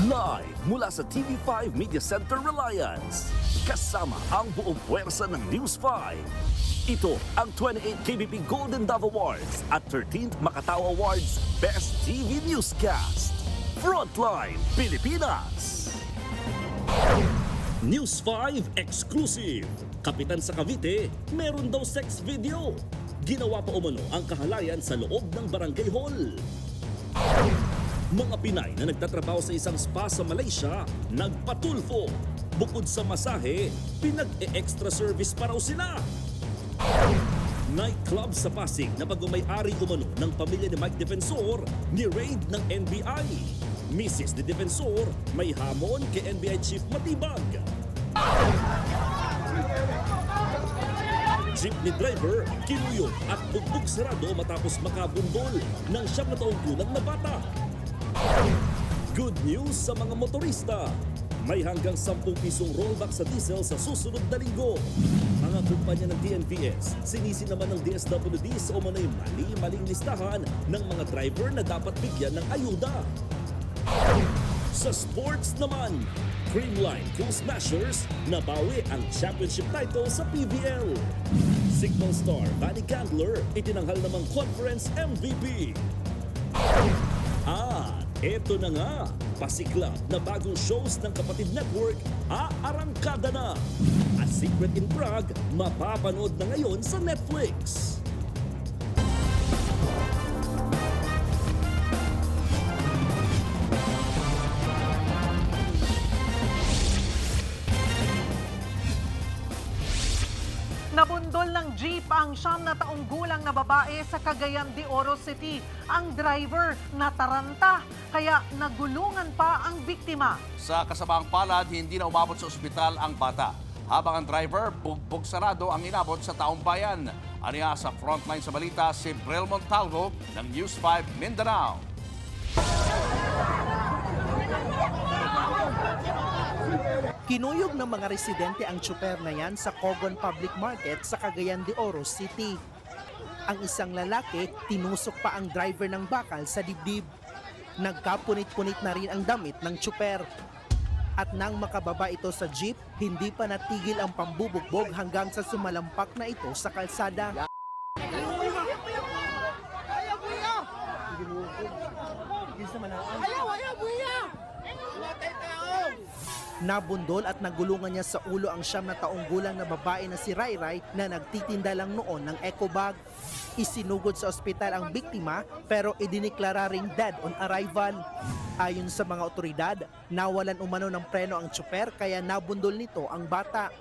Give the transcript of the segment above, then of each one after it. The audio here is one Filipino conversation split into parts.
Live mula sa TV5 Media Center Reliance. Kasama ang buong puwersa ng News 5. Ito ang 28th KBP Golden Dove Awards at 13th Makatao Awards Best TV Newscast. Frontline Pilipinas. News 5 exclusive. Kapitan sa Cavite, meron daw sex video. Ginawa pa umano ang kahalayan sa loob ng barangay hall. Mga Pinay na nagtatrabaho sa isang spa sa Malaysia, nagpatulfo. Bukod sa masahe, pinag-e-extra service pa raw sila. Nightclub sa Pasig na pagmamay-ari umano ng pamilya ni Mike Defensor, ni-raid ng NBI. Mrs. ni Defensor, may hamon kay NBI Chief Matibag. Jeepney driver, kinuyog at bugbog sarado matapos makabundol ng 7 na taong gulang na bata. Good news sa mga motorista. May hanggang 10 pisong rollback sa diesel sa susunod na linggo. Mga kumpanya ng DNVS, sinisi naman ng DSWD sa umano'y mali-maling listahan ng mga driver na dapat bigyan ng ayuda. Sa sports naman, Creamline Cool Smashers nabawi ang championship title sa PBL. Signal Star Manny Candler itinanghal namang conference MVP. Eto na nga, pasiklab na bagong shows ng Kapatid Network aarangkada na. A Secret in Prague, mapapanood na ngayon sa Netflix. Nabundol ng jeep ang 9 na taong gulang na babae sa Cagayan de Oro City. Ang driver nataranta, kaya nagulungan pa ang biktima. Sa kasamang palad, hindi na umabot sa ospital ang bata. Habang ang driver, bugbog sarado ang inabot sa taong bayan. Aniya sa frontline sa balita si Brel Montalvo ng News 5 Mindanao. Kinuyog ng mga residente ang tsuper na yan sa Cogon Public Market sa Cagayan de Oro City. Ang isang lalaki, tinusok pa ang driver ng bakal sa dibdib. Nagkapunit-punit na rin ang damit ng tsuper. At nang makababa ito sa jeep, hindi pa natigil ang pambubugbog hanggang sa sumalampak na ito sa kalsada. Nabundol at nagulungan niya sa ulo ang 9 na taong gulang na babae na si Rayray na nagtitinda lang noon ng eco bag. Isinugod sa ospital ang biktima pero idiniklara ring dead on arrival. Ayon sa mga otoridad, nawalan umano ng preno ang tsuper kaya nabundol nito ang bata.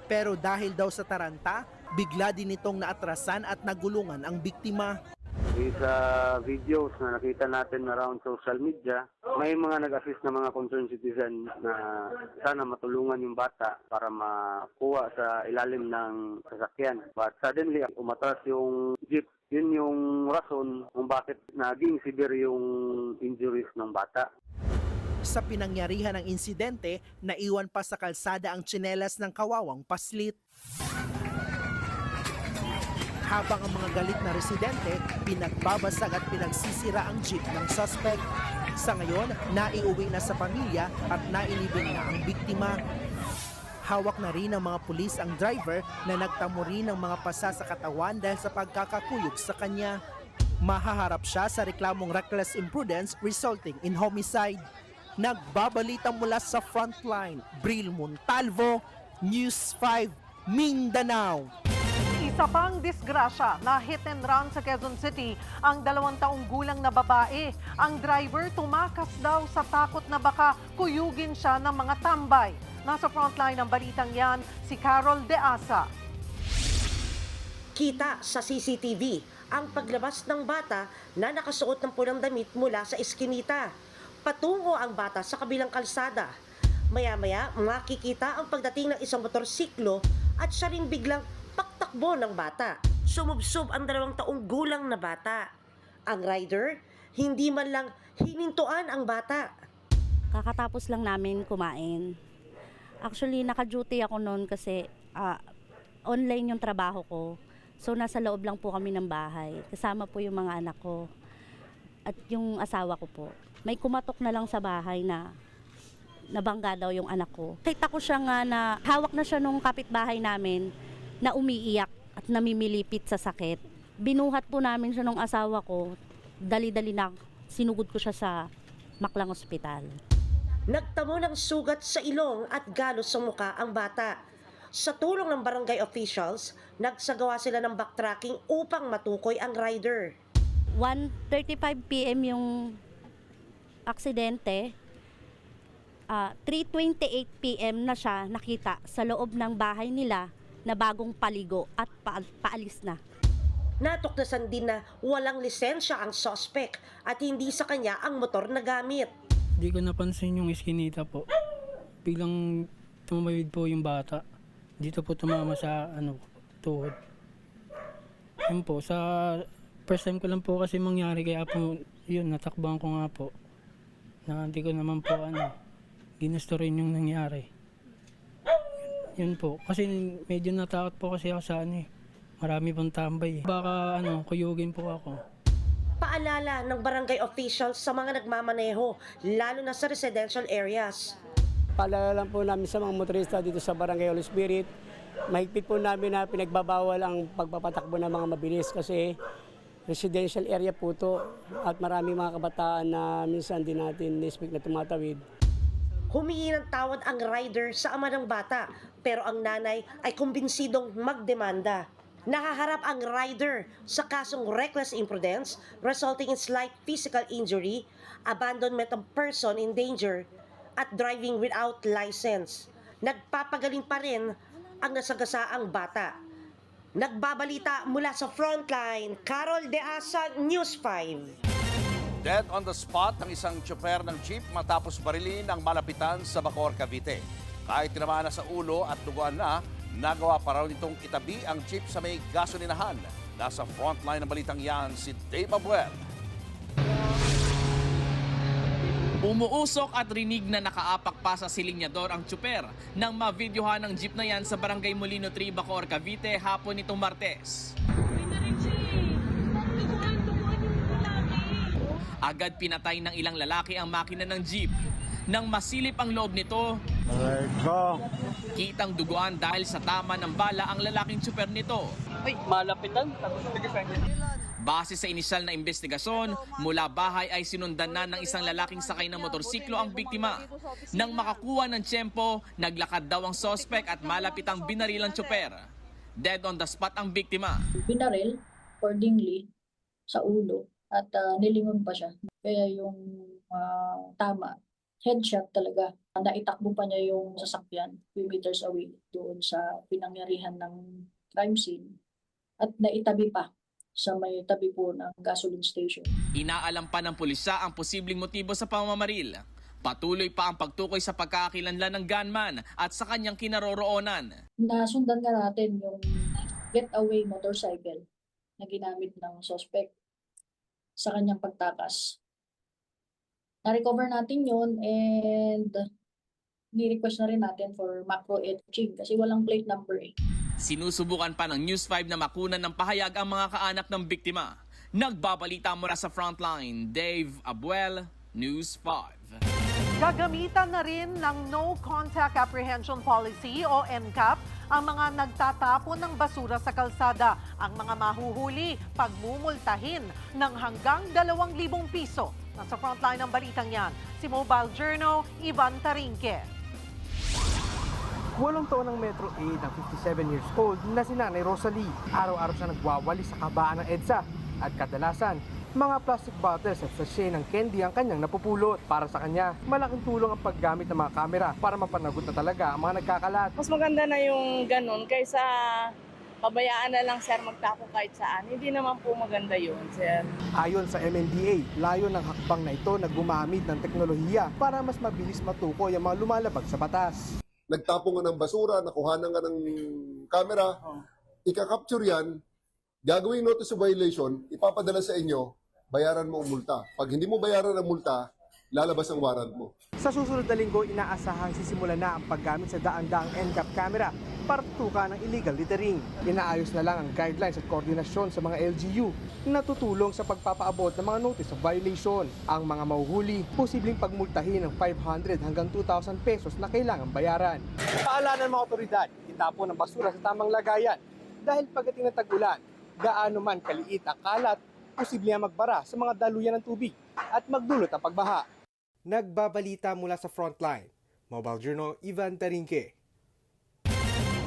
Pero dahil daw sa taranta, bigla din itong naatrasan at nagulungan ang biktima. Sa videos na nakita natin around social media, may mga nag-assist na mga concerned citizen na sana matulungan yung bata para makuha sa ilalim ng sasakyan. But suddenly, umatras yung jeep. Yun yung rason kung bakit naging severe yung injuries ng bata. Sa pinangyarihan ng insidente, naiwan pa sa kalsada ang tsinelas ng kawawang paslit. Habang ang mga galit na residente, pinagbabasag at pinagsisira ang jeep ng suspect. Sa ngayon, naiuwi na sa pamilya at nailibing na ang biktima. Hawak na rin ng mga pulis ang driver na nagtamo rin ng mga pasa sa katawan dahil sa pagkakakuyog sa kanya. Mahaharap siya sa reklamong reckless imprudence resulting in homicide. Nagbabalita mula sa frontline, Bril Montalvo, News 5, Mindanao. Isa pang disgrasya na hit and run sa Quezon City ang 2 taong gulang na babae. Ang driver tumakas daw sa takot na baka kuyugin siya ng mga tambay. Nasa frontline ng balitang yan, si Carol De Asa. Kita sa CCTV ang paglabas ng bata na nakasuot ng pulang damit mula sa eskinita. Patungo ang bata sa kabilang kalsada. Maya-maya, makikita ang pagdating ng isang motorsiklo at siya rin biglang paktakbo ng bata. Sumubsob ang 2 taong gulang na bata. Ang rider, hindi man lang hinintuan ang bata. Kakatapos lang namin kumain. Actually, naka-duty ako noon kasi online yung trabaho ko. So, nasa loob lang po kami ng bahay. Kasama po yung mga anak ko at yung asawa ko po. May kumatok na lang sa bahay na nabangga daw yung anak ko. Kita ko siya nga na hawak na siya nung kapitbahay namin na umiiyak at namimilipit sa sakit. Binuhat po namin siya nung asawa ko, dali-dali na sinugod ko siya sa Maklang Ospital. Nagtamo ng sugat sa ilong at galos sa muka ang bata. Sa tulong ng barangay officials, nagsagawa sila ng backtracking upang matukoy ang rider. 1:35 PM yung aksidente. 3:28 PM na siya nakita sa loob ng bahay nila na bagong paligo at paalis na. Natukdasan din na walang lisensya ang suspect at hindi sa kanya ang motor na gamit. Hindi ko napansin yung iskinita po. Biglang tumawid po yung bata. Dito po tumama sa tuhod. Yun po, sa first time ko lang po kasi mangyari kaya po yun, natakbuhan ko nga po. Na hindi ko naman po ginusto rin yung nangyari. Yun po, kasi medyo natakot po kasi ako sa marami pong tambay. Baka kuyugin po ako. Paalala ng barangay officials sa mga nagmamaneho, lalo na sa residential areas. Paalala lang po namin sa mga motorista dito sa Barangay Holy Spirit, mahigpit po namin na pinagbabawal ang pagpapatakbo ng mga mabilis kasi residential area po to at marami mga kabataan na minsan din natin expect na tumatawid. Humingi ng tawad ang rider sa ama ng bata, pero ang nanay ay kumbinsidong magdemanda. Nahaharap ang rider sa kasong reckless imprudence resulting in slight physical injury, abandonment of person in danger, at driving without license. Nagpapagaling pa rin ang nasagasaang bata. Nagbabalita mula sa Frontline, Carol De Asa, News 5. Dead on the spot ang isang tsoper ng jeep matapos barilin ang malapitan sa Bacoor, Cavite. Kahit tinamaan na sa ulo at duguan na, nagawa pa raw nitong itabi ang jeep sa may gasolinahan. Nasa frontline ng balitang yan si Dave Abuel. Umuusok at rinig na nakaapak pa sa silinyador ang tsuper nang mavideohan ng jeep na yan sa Barangay Molino 3, Bacoor, Cavite hapon nitong Martes. Agad pinatay ng ilang lalaki ang makina ng jeep. Nang masilip ang loob nito, kitang duguan dahil sa tama ng bala ang lalaking tsuper nito. Malapitan? Base sa inisyal na investigasyon, mula bahay ay sinundan na ng isang lalaking sakay ng motorsiklo ang biktima. Nang makakuha ng tiyempo, naglakad daw ang sospek at malapit ang binaril ang tsuper. Dead on the spot ang biktima. Binaril accordingly sa ulo at nilingon pa siya. Kaya yung tama, headshot talaga. Naitakbo pa niya yung sasakyan 2 meters away doon sa pinangyarihan ng crime scene at naitabi pa sa may tabi po ng gasoline station. Inaalam pa ng pulisya ang posibleng motibo sa pamamaril. Patuloy pa ang pagtukoy sa pagkakakilanlan ng gunman at sa kanyang kinaroroonan. Nasundan nga natin yung getaway motorcycle na ginamit ng suspect sa kanyang pagtakas. Na-recover natin yun and ni-request na rin natin for macro etching kasi walang plate number eh. Sinusubukan pa ng News 5 na makunan ng pahayag ang mga kaanak ng biktima. Nagbabalita mula sa Frontline, Dave Abuel, News 5. Gagamitan na rin ng No Contact Apprehension Policy o NCAP ang mga nagtatapon ng basura sa kalsada. Ang mga mahuhuli, pagmumultahin ng hanggang 2,000 piso. Nasa frontline ng balitang yan, si Mobile Journal, Ivan Tarinque. 8 taon ng Metro 8 ang 57 years old na si Nanay Rosalie. Araw-araw siya nagwawali sa kabaan ng EDSA at kadalasan, mga plastic bottles at sachet ng candy ang kanyang napupulot. Para sa kanya, malaking tulong ang paggamit ng mga kamera para mapanagot na talaga ang mga nagkakalat. Mas maganda na yung ganun kaysa pabayaan na lang sir magtako kahit saan. Hindi naman po maganda yun sir. Ayon sa MMDA, layo ng hakbang na ito na gumamit ng teknolohiya para mas mabilis matukoy ang mga lumalabag sa batas. Nagtapon ka ng basura, nakuhanan ka ng camera, ika-capture yan, gagawing notice of violation, ipapadala sa inyo, bayaran mo ang multa. Pag hindi mo bayaran ang multa, lalabas ang warrant mo. Sa susunod na linggo, inaasahang sisimulan na ang paggamit sa daan-daang NCAP camera. para tutukan ng illegal littering. Inaayos na lang ang guidelines at koordinasyon sa mga LGU na tutulong sa pagpapaabot ng mga notice of violation. Ang mga mahuhuli, posibleng pagmultahin ng 500 hanggang 2,000 pesos na kailangan bayaran. Paalala ng mga otoridad, itapon ang basura sa tamang lagayan dahil pagdating ng tag-ulan, gaano man kaliit ang kalat, posible ang magbara sa mga daluyan ng tubig at magdulot ang pagbaha. Nagbabalita mula sa Frontline, Mobile Journal, Ivan Tarinque.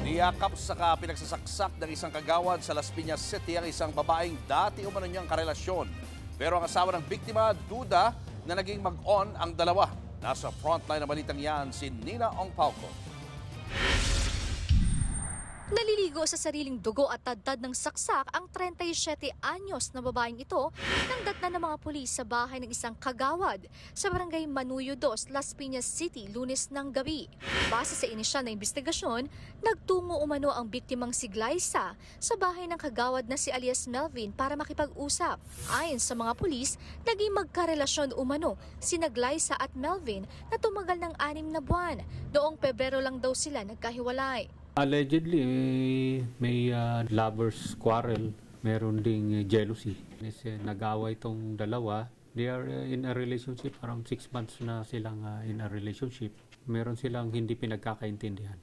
Niyakap sa pinagsasaksak ng isang kagawad sa Las Piñas City ang isang babaeng dati umano niyang karelasyon. Pero ang asawa ng biktima, duda na naging mag-on ang dalawa. Nasa frontline na balitang yan si Nina Ongpauco. Naliligo sa sariling dugo at tadtad ng saksak ang 37 anyos na babaeng ito nang datnan ng mga pulis sa bahay ng isang kagawad sa barangay Manuyo 2, Las Piñas City, Lunes ng gabi. Base sa inisyal na investigasyon, nagtungo umano ang biktimang si Glyza sa bahay ng kagawad na si alias Melvin para makipag-usap. Ayon sa mga pulis, naging magkarelasyon umano sina Glyza at Melvin na tumagal ng 6 na buwan. Noong Pebrero lang daw sila nagkahiwalay. Allegedly, may lovers quarrel, meron ding jealousy. Nag-away itong dalawa. They are in a relationship, around 6 months na silang in a relationship. Meron silang hindi pinagkakaintindihan.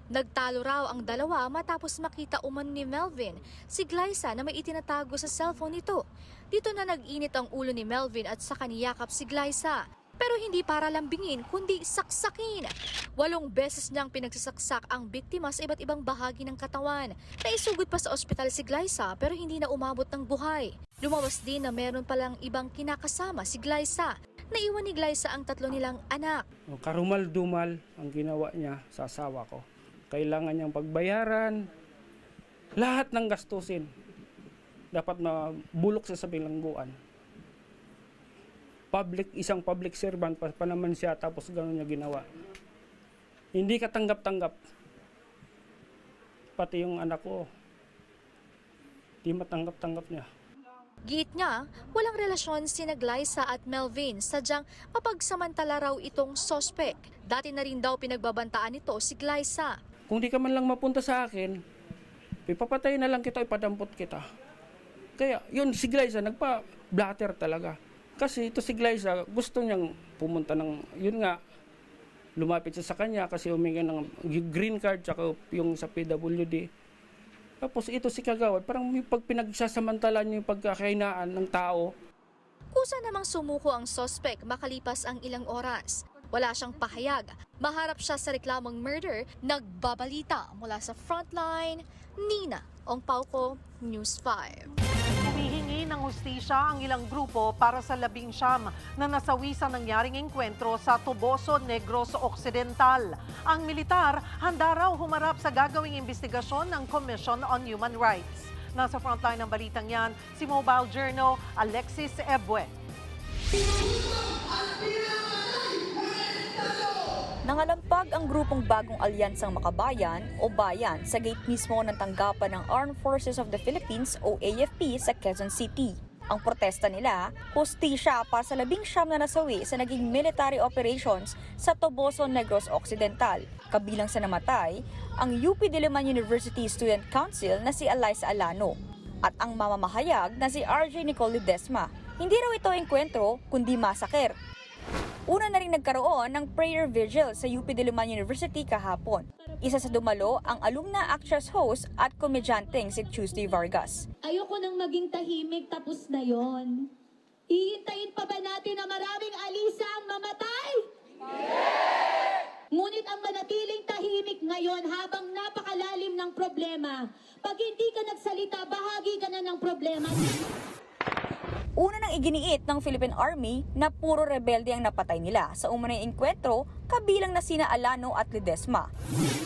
Nagtalo raw ang dalawa matapos makita umano ni Melvin si Glyza na may itinatago sa cellphone nito. Dito na nag-init ang ulo ni Melvin at saka niyakap si Glyza. Pero hindi para lambingin, kundi saksakin. 8 beses niyang pinagsasaksak ang biktima sa iba't ibang bahagi ng katawan. Naisugod pa sa ospital si Glyza pero hindi na umabot ng buhay. Lumabas din na meron palang ibang kinakasama si Glyza. Naiwan ni Glyza ang 3 nilang anak. Karumal-dumal ang ginawa niya sa asawa ko. Kailangan niyang pagbayaran lahat ng gastusin. Dapat mabulok sa bilangguan. Isang public servant pa naman siya tapos gano'n niya ginawa. Hindi katanggap-tanggap. Pati yung anak ko, hindi matanggap-tanggap niya. Giit niya, walang relasyon sina Glyza at Melvin, sadyang mapagsamantala raw itong sospek. Dati na rin daw pinagbabantaan nito si Glyza. Kung di ka man lang mapunta sa akin, ipapatay na lang kita, ipadampot kita. Kaya yun, si Glyza nagpa-blatter talaga. Kasi ito si Glyza, gusto niyang pumunta yun nga, lumapit siya sa kanya kasi humingi ng green card tsaka yung sa PWD. Tapos ito si kagawad, parang may pinagsasamantalan niya yung pagkakainaan ng tao. Kusa namang sumuko ang sospek makalipas ang ilang oras. Wala siyang pahayag. Maharap siya sa reklamong murder. Nagbabalita mula sa Frontline, Nina Ongpauco, News 5. Humihingi ng hustisya ang ilang grupo para sa 19 na nasawi sa nangyaring engkwentro sa Toboso, Negros Occidental. Ang militar handa raw humarap sa gagawing investigasyon ng Commission on Human Rights. Nasa frontline ng balitang yan, si Mobile Journal Alexis Ebue. Nangalampag ang grupong Bagong Alyansang Makabayan o Bayan sa gate mismo ng tanggapan ng Armed Forces of the Philippines o AFP sa Quezon City. Ang protesta nila, hustisya para sa 19 na nasawi sa naging military operations sa Toboso, Negros Occidental. Kabilang sa namatay, ang UP Diliman University Student Council na si Eliza Alano at ang mamamahayag na si RJ Nicole Ledesma. Hindi raw ito engkwentro, kundi masaker. Una na rin nagkaroon ng prayer vigil sa UP Diliman University kahapon. Isa sa dumalo ang alumna actress host at komedyanteng si Tuesday Vargas. Ayoko nang maging tahimik, tapos na yon. Iintayin pa ba natin na maraming alisa ang mamatay? Ngunit ang manatiling tahimik ngayon habang napakalalim ng problema. Pag hindi ka nagsalita, bahagi ka na ng problema. Una nang iginiit ng Philippine Army na puro rebelde ang napatay nila sa umunang engkwentro kabilang na sina Alano at Ledesma.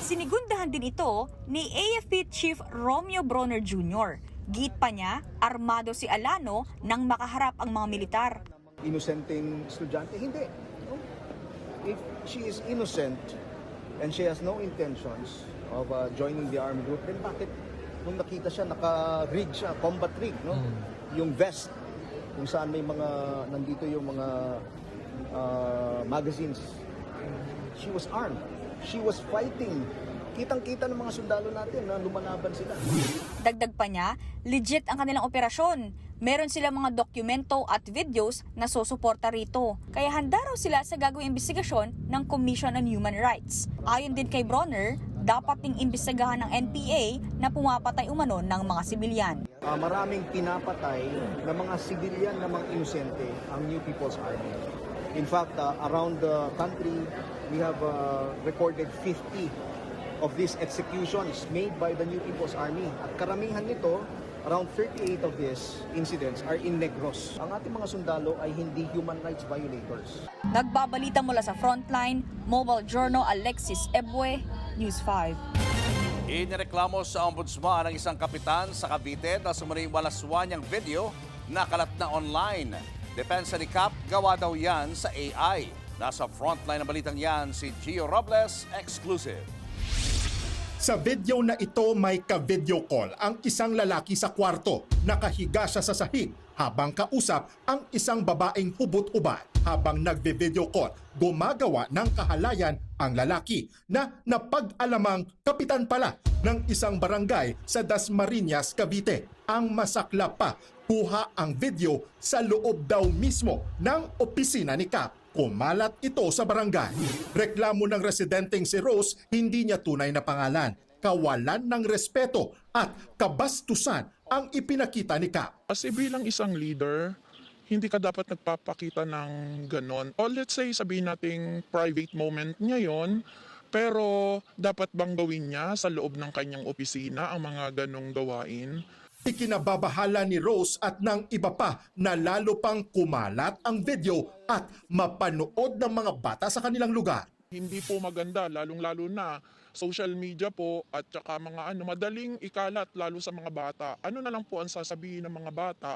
Sinigundahan din ito ni AFP Chief Romeo Bronner Jr. Giit pa niya, armado si Alano nang makaharap ang mga militar. Inosenteng estudyante? Hindi. No? If she is innocent and she has no intentions of joining the armed group, then bakit nung nakita siya, naka-rig siya, combat rig, no? Yung vest, kung saan may mga, nandito yung mga magazines. She was armed. She was fighting Kitang-kita ng mga sundalo natin na lumalaban sila. Dagdag pa niya, legit ang kanilang operasyon. Meron silang mga dokumento at videos na susuporta rito. Kaya handa raw sila sa gagawing investigasyon ng Commission on Human Rights. Ayon din kay Bronner, dapat ding imbestigahan ng NPA na pumapatay umano ng mga sibilyan. Maraming pinapatay na mga sibilyan na mga inosente ang New People's Army. In fact, around the country, we have recorded 50 of these executions made by the New People's Army. At karamihan nito, around 38 of these incidents are in Negros. Ang ating mga sundalo ay hindi human rights violators. Nagbabalita mula sa Frontline, Mobile Journal Alexis Ebue, News 5. Inireklamo sa ombudsman ang isang kapitan sa Cavite na sumunay walaswa niyang video na kalat na online. Depensa ni Cap, gawa daw yan sa AI. Nasa frontline ng balitang yan si Gio Robles, exclusive. Sa video na ito may ka-video call ang isang lalaki sa kwarto. Nakahiga siya sa sahig habang kausap ang isang babaeng hubot-ubad. Habang nagbe-video call, gumagawa ng kahalayan ang lalaki na napag-alamang kapitan pala ng isang barangay sa Dasmariñas, Cavite. Ang masaklap pa, kuha ang video sa loob daw mismo ng opisina ni Cap. Kumalat ito sa barangay. Reklamo ng residenteng si Rose, hindi niya tunay na pangalan. Kawalan ng respeto at kabastusan ang ipinakita ni Cap. Kasi bilang isang leader, hindi ka dapat nagpapakita ng ganon. O let's say, sabihin nating private moment niya yon, pero dapat bang gawin niya sa loob ng kanyang opisina ang mga ganong gawain? Ikinababahala ni Rose at ng iba pa na lalo pang kumalat ang video at mapanood ng mga bata sa kanilang lugar. Hindi po maganda, lalong-lalo na social media po at saka mga madaling ikalat lalo sa mga bata. Ano na lang po ang sasabihin ng mga bata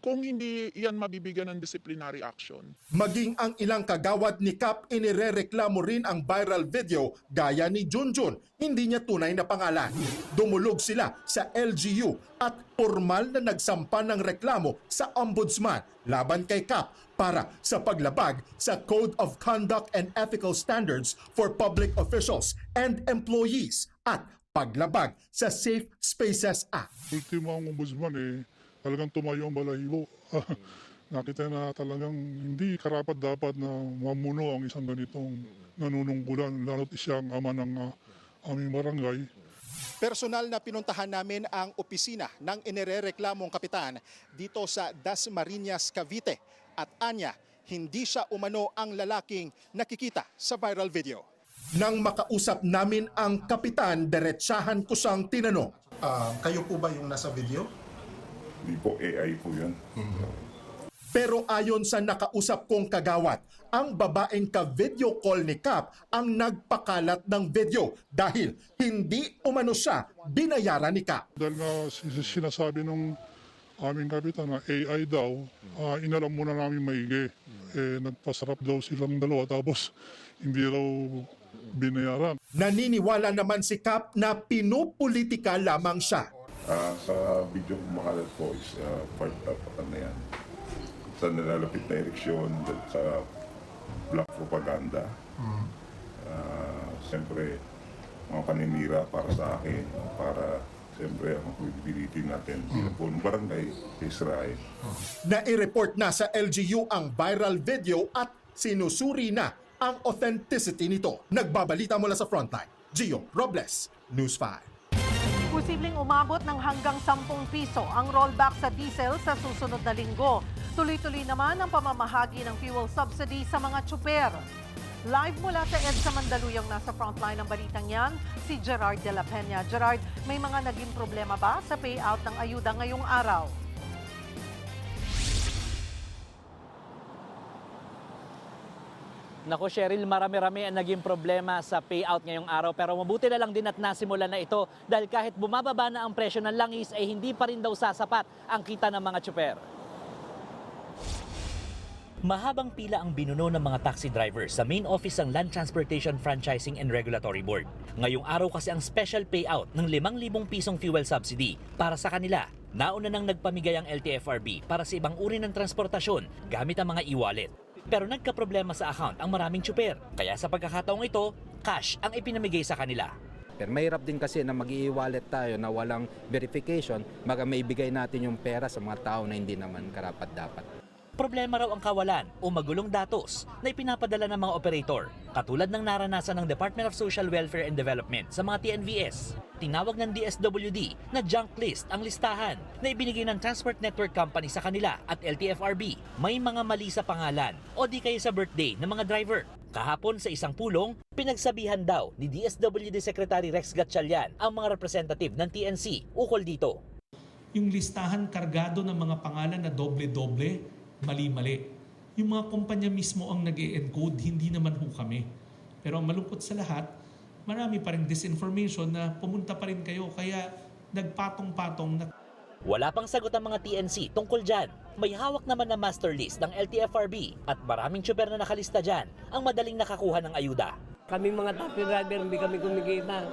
kung hindi yan mabibigyan ng disciplinary action? Maging ang ilang kagawad ni Cap, inirereklamo rin ang viral video gaya ni Junjun. Hindi niya tunay na pangalan. Dumulog sila sa LGU at formal na nagsampa ng reklamo sa ombudsman laban kay Cap para sa paglabag sa Code of Conduct and Ethical Standards for Public Officials and Employees at paglabag sa Safe Spaces Act. Ultimo ang ombudsman talagang tumayo ang balahibo. Nakita na talagang hindi karapat-dapat na mamuno ang isang ganitong nanunungkulan, lalo't siyang ama ng aming barangay. Personal na pinuntahan namin ang opisina ng inirereklamong kapitan dito sa Dasmariñas, Cavite. At anya, hindi siya umano ang lalaking nakikita sa viral video. Nang makausap namin ang kapitan, diretsahan ko siyang tinanong. Kayo po ba yung nasa video? Hindi po, AI po yan. Pero ayon sa nakausap kong kagawad, ang babaeng ka-video call ni Cap ang nagpakalat ng video dahil hindi umano siya binayaran ni Cap. Dahil nga sinasabi ng aming kapitan na AI daw, inalam muna namin maigi. Nagpasarap daw silang dalawa tapos hindi raw binayaran. Naniniwala naman si Cap na pinupolitika lamang siya. Sa video kumakalat po is part of yan. Sa nalalapit na eleksyon, sa black propaganda. Siyempre, mga paninira para sa akin, para siyempre ang credibility natin bilang po ng barangay, Israel. Nai-report na sa LGU ang viral video at sinusuri na ang authenticity nito. Nagbabalita mula sa Frontline, Gio Robles, News 5. Posibleng umabot ng hanggang 10 piso ang rollback sa diesel sa susunod na linggo. Tuloy-tuloy naman ang pamamahagi ng fuel subsidy sa mga tsuper. Live mula sa EDSA Mandaluyong, nasa frontline ng balitang yan, si Gerard de la Peña. Gerard, may mga naging problema ba sa payout ng ayuda ngayong araw? Nako Cheryl, marami-rami ang naging problema sa payout ngayong araw, pero mabuti na lang din at nasimulan na ito dahil kahit bumababa na ang presyo ng langis ay hindi pa rin daw sasapat ang kita ng mga tsuper. Mahabang pila ang binuno ng mga taxi drivers sa main office ng Land Transportation Franchising and Regulatory Board. Ngayong araw kasi ang special payout ng 5,000 pisong fuel subsidy para sa kanila. Nauna nang nagpamigay ang LTFRB para sa ibang uri ng transportasyon gamit ang mga e-wallet. Pero nagkaproblema sa account ang maraming tsuper. Kaya sa pagkakataong ito, cash ang ipinamigay sa kanila. Pero mahirap din kasi na mag-i-wallet tayo na walang verification, baka maibigay natin yung pera sa mga tao na hindi naman karapat-dapat. Problema raw ang kawalan o magulong datos na ipinapadala ng mga operator, katulad ng naranasan ng Department of Social Welfare and Development sa mga TNVS. Tinawag ng DSWD na junk list ang listahan na ibinigay ng Transport Network Company sa kanila at LTFRB. May mga mali sa pangalan o di kaya sa birthday ng mga driver. Kahapon sa isang pulong, pinagsabihan daw ni DSWD Secretary Rex Gatchalian ang mga representative ng TNC ukol dito. Yung listahan kargado ng mga pangalan na doble-doble, mali-mali. Yung mga kumpanya mismo ang nag-e-encode, hindi naman ho kami. Pero ang malungkot sa lahat, marami pa rin disinformation na pumunta pa rin kayo, kaya nagpatong-patong na. Wala pang sagot ang mga TNC tungkol dyan. May hawak naman na master list ng LTFRB at maraming tsuper na nakalista dyan ang madaling nakakuha ng ayuda. Kami mga taxi driver, hindi kami kumikita.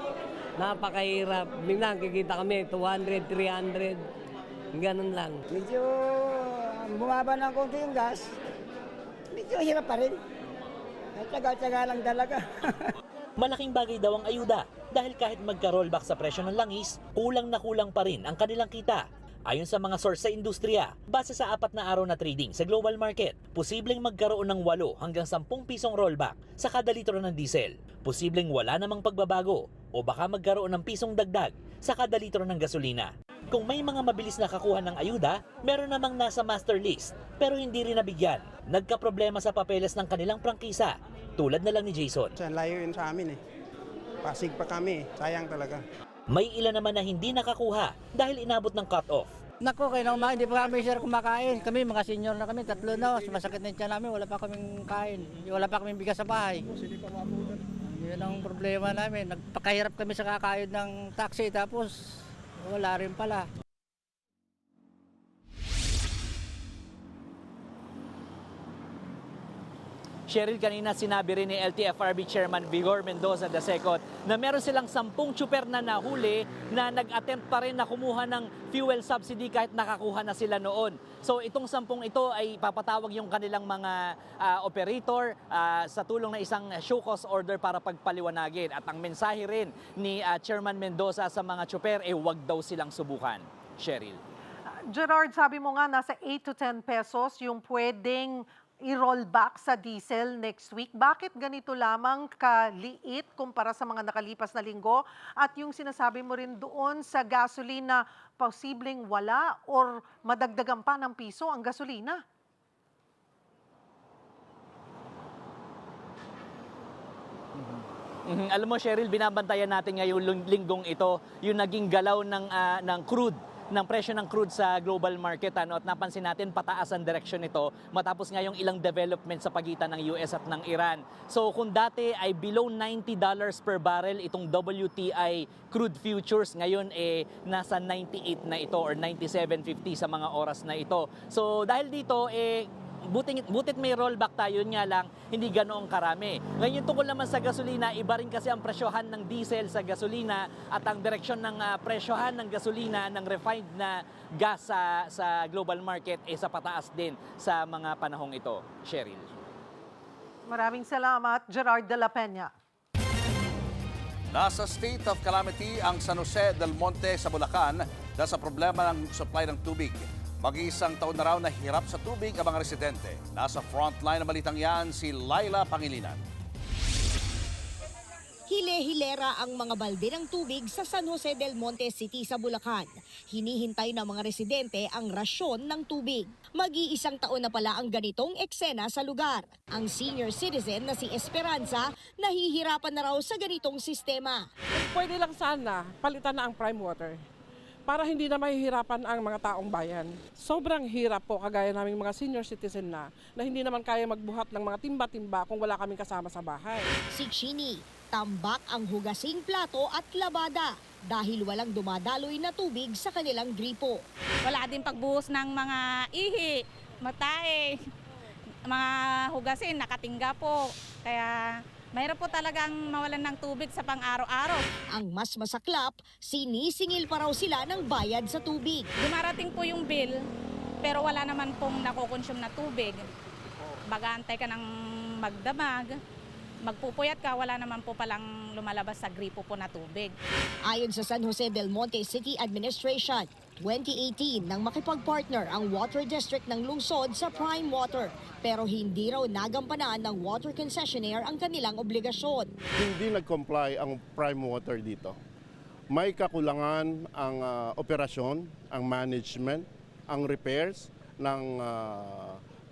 Napakahirap. Minang kikita kami, 200, 300. Ganun lang. Medyo bumaba ng konti yung gas, medyo hirap pa rin. Tsaga-tsaga lang talaga. Malaking bagay daw ang ayuda dahil kahit magka-rollback sa presyo ng langis, kulang na kulang pa rin ang kanilang kita. Ayon sa mga source sa industriya, base sa 4 na araw na trading sa global market, posibleng magkaroon ng 8 hanggang 10 pisong rollback sa kada litro ng diesel. Posibleng wala namang pagbabago o baka magkaroon ng pisong dagdag sa kada litro ng gasolina. Kung may mga mabilis na kakuha ng ayuda, meron namang nasa master list pero hindi rin nabigyan. Nagka-problema sa papeles ng kanilang prangkisa, tulad na lang ni Jason. Layo yun sa amin eh. Pasig pa kami, sayang talaga. May ilan naman na hindi nakakuha dahil inabot ng cut-off. Naku, kaya nang hindi pa kami sir kumakain. Kami mga senior na kami, 3 na. Sumasakit na yung tiyan namin, wala pa kaming kain. Wala pa kaming bigas sa bahay. Yun ang problema namin. Nagpakahirap kami sa kakain ng taxi tapos wala rin pala. Cheryl, kanina sinabi rin ni LTFRB Chairman Vigor Mendoza II na meron silang 10 tsuper na nahuli na nag-attempt pa rin na kumuha ng fuel subsidy kahit nakakuha na sila noon. So itong 10 ito ay papatawag yung kanilang mga operator sa tulong ng isang show cause order para pagpaliwanagin. At ang mensahe rin ni Chairman Mendoza sa mga tsuper ay huwag daw silang subukan. Cheryl. Gerard, sabi mo nga nasa 8 to 10 pesos yung pwedeng i-roll back sa diesel next week. Bakit ganito lamang kaliit kumpara sa mga nakalipas na linggo? At yung sinasabi mo rin doon sa gasolina, posibleng wala or madagdagan pa ng piso ang gasolina? Alam mo, Cheryl, binabantayan natin ngayong linggong ito yung naging galaw ng crude, ng presyo ng crude sa global market. At napansin natin pataas ang direksyon nito matapos ngayong ilang development sa pagitan ng US at ng Iran. So kung dati ay below $90 per barrel itong WTI crude futures, ngayon nasa 98 na ito or 97.50 sa mga oras na ito. So dahil dito butit may rollback tayo, nga lang hindi ganoong karami. Ngayon tungkol naman sa gasolina, iba rin kasi ang presyohan ng diesel sa gasolina at ang direksyon ng presyohan ng gasolina ng refined na gas sa global market sa pataas din sa mga panahong ito. Cheryl. Maraming salamat, Gerard de la Peña. Nasa state of calamity ang San Jose del Monte sa Bulacan dahil sa problema ng supply ng tubig. Mag-iisang taon na raw na hirap sa tubig ang mga residente. Nasa frontline na balitang yan si Laila Pangilinan. Hile-hilera ang mga balde ng tubig sa San Jose del Monte City sa Bulacan. Hinihintay ng mga residente ang rasyon ng tubig. Mag-iisang taon na pala ang ganitong eksena sa lugar. Ang senior citizen na si Esperanza, nahihirapan na raw sa ganitong sistema. Pwede lang sana palitan na ang prime water para hindi na mahihirapan ang mga taong bayan. Sobrang hirap po kagaya naming mga senior citizen na hindi naman kaya magbuhat ng mga timba-timba kung wala kaming kasama sa bahay. Si Chini, tambak ang hugasing plato at labada dahil walang dumadaloy na tubig sa kanilang gripo. Wala din pagbuhos ng mga ihi, matae, mga hugasin, nakatingga po. Kaya mahirap po talagang mawalan ng tubig sa pang-araw-araw. Ang mas masaklap, sinisingil pa raw sila ng bayad sa tubig. Dumarating po yung bill, pero wala naman pong nakokonsume na tubig. Mag-aantay ka ng magdamag. magpupuyat ka, wala naman po palang lumalabas sa gripo po na tubig. Ayon sa San Jose del Monte City Administration, 2018 nang makipag-partner ang Water District ng lungsod sa Prime Water, pero hindi raw nagampanan ng water concessionaire ang kanilang obligasyon. Hindi nag-comply ang Prime Water dito. May kakulangan ang operasyon, ang management, ang repairs ng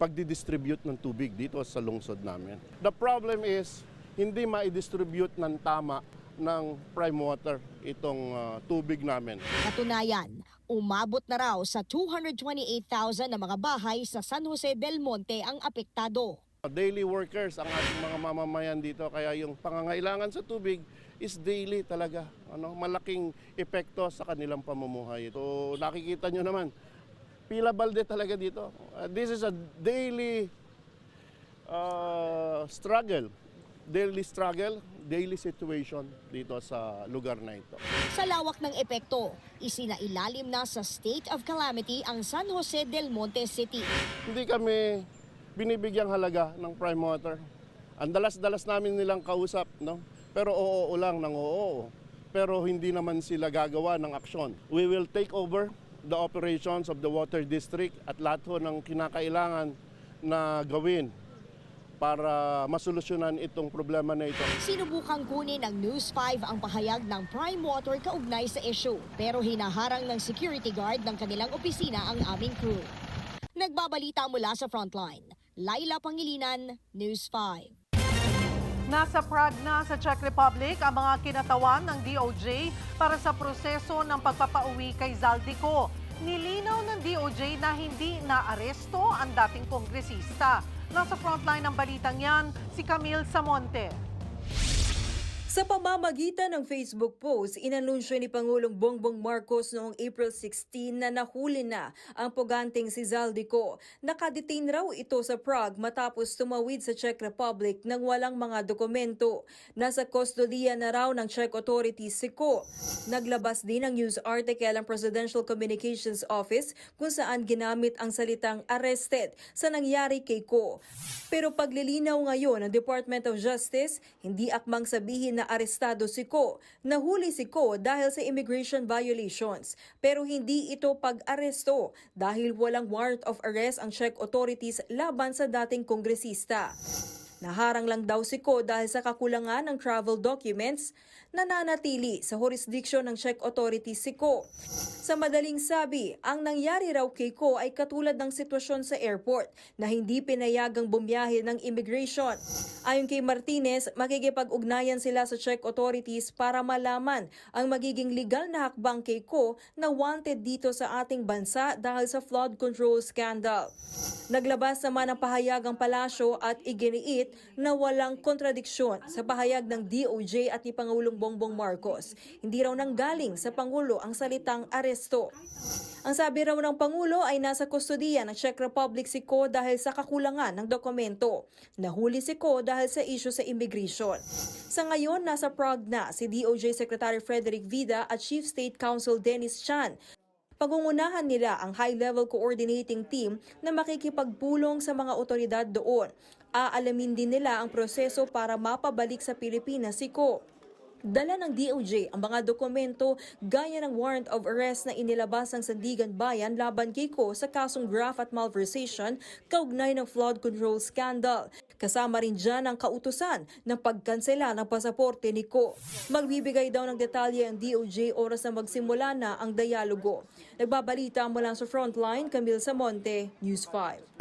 pagdidistribute ng tubig dito sa lungsod namin. The problem is, hindi ma-distribute ng tama ng Prime Water itong tubig namin. Katunayan, umabot na raw sa 228,000 na mga bahay sa San Jose del Monte ang apektado. Daily workers ang ating mga mamamayan dito, kaya yung pangangailangan sa tubig is daily talaga. Malaking epekto sa kanilang pamumuhay. So nakikita nyo naman, pila balde talaga dito. This is a daily struggle, daily situation dito sa lugar na ito. Sa lawak ng epekto, isinailalim na sa state of calamity ang San Jose del Monte City. Hindi kami binibigyang halaga ng Prime Water. Ang dalas-dalas namin nilang kausap, no? Pero oo lang ng oo. Pero hindi naman sila gagawa ng aksyon. We will take over the operations of the Water District at lahat ho ng kinakailangan na gawin para masolusyonan itong problema na ito. Sinubukang kunin ng News 5 ang pahayag ng Prime Water kaugnay sa issue, pero hinaharang ng security guard ng kanilang opisina ang aming crew. Nagbabalita mula sa Frontline, Laila Pangilinan, News 5. Nasa Prague na sa Czech Republic ang mga kinatawan ng DOJ para sa proseso ng pagpapauwi kay Zaldico. Nilinaw ng DOJ na hindi naaresto ang dating kongresista. Nasa frontline ng balitang yan, si Camille Samonte. Sa pamamagitan ng Facebook post, inanunsyo ni Pangulong Bongbong Marcos noong April 16 na nahuli na ang puganteng si Zaldico. Nakadetain raw ito sa Prague matapos tumawid sa Czech Republic nang walang mga dokumento. Nasa kustodiya na raw ng Czech authorities si Ko. Naglabas din ng news article ang Presidential Communications Office kung saan ginamit ang salitang arrested sa nangyari kay Ko. Pero paglilinaw ngayon ng Department of Justice, hindi akmang sabihin na arestado si Ko. Nahuli si Ko dahil sa immigration violations. Pero hindi ito pag-aresto dahil walang warrant of arrest ang Czech authorities laban sa dating kongresista. Naharang lang daw si Ko dahil sa kakulangan ng travel documents, nananatili sa jurisdiction ng Czech authorities si Ko. Sa madaling sabi, ang nangyari raw kay Ko ay katulad ng sitwasyon sa airport na hindi pinayagang bumiyahe ng immigration. Ayon kay Martinez, makikipag-ugnayan sila sa Czech authorities para malaman ang magiging legal na hakbang kay Ko na wanted dito sa ating bansa dahil sa flood control scandal. Naglabas naman ng pahayag ang palasyo at iginiit na walang kontradiksyon sa pahayag ng DOJ at ni Pangulong Bongbong Marcos. Hindi raw nanggaling sa Pangulo ang salitang aresto. Ang sabi raw ng Pangulo ay nasa kustodiya ng Czech Republic si Ko dahil sa kakulangan ng dokumento. Nahuli si Ko dahil sa issue sa immigration. Sa ngayon, nasa Prague na si DOJ Secretary Frederick Vida at Chief State Counsel Dennis Chan. Pagungunahan nila ang high-level coordinating team na makikipagpulong sa mga otoridad doon. Aalamin din nila ang proseso para mapabalik sa Pilipinas si Ko. Dala ng DOJ ang mga dokumento gaya ng warrant of arrest na inilabas ng Sandigan Bayan laban kay Ko sa kasong graft at malversation kaugnay ng flood control scandal. Kasama rin dyan ang kautusan ng pagkansela ng pasaporte ni Ko. Magbibigay daw ng detalye ang DOJ oras na magsimula na ang dialogo. Nagbabalita mula sa Frontline, Camille Samonte, News 5.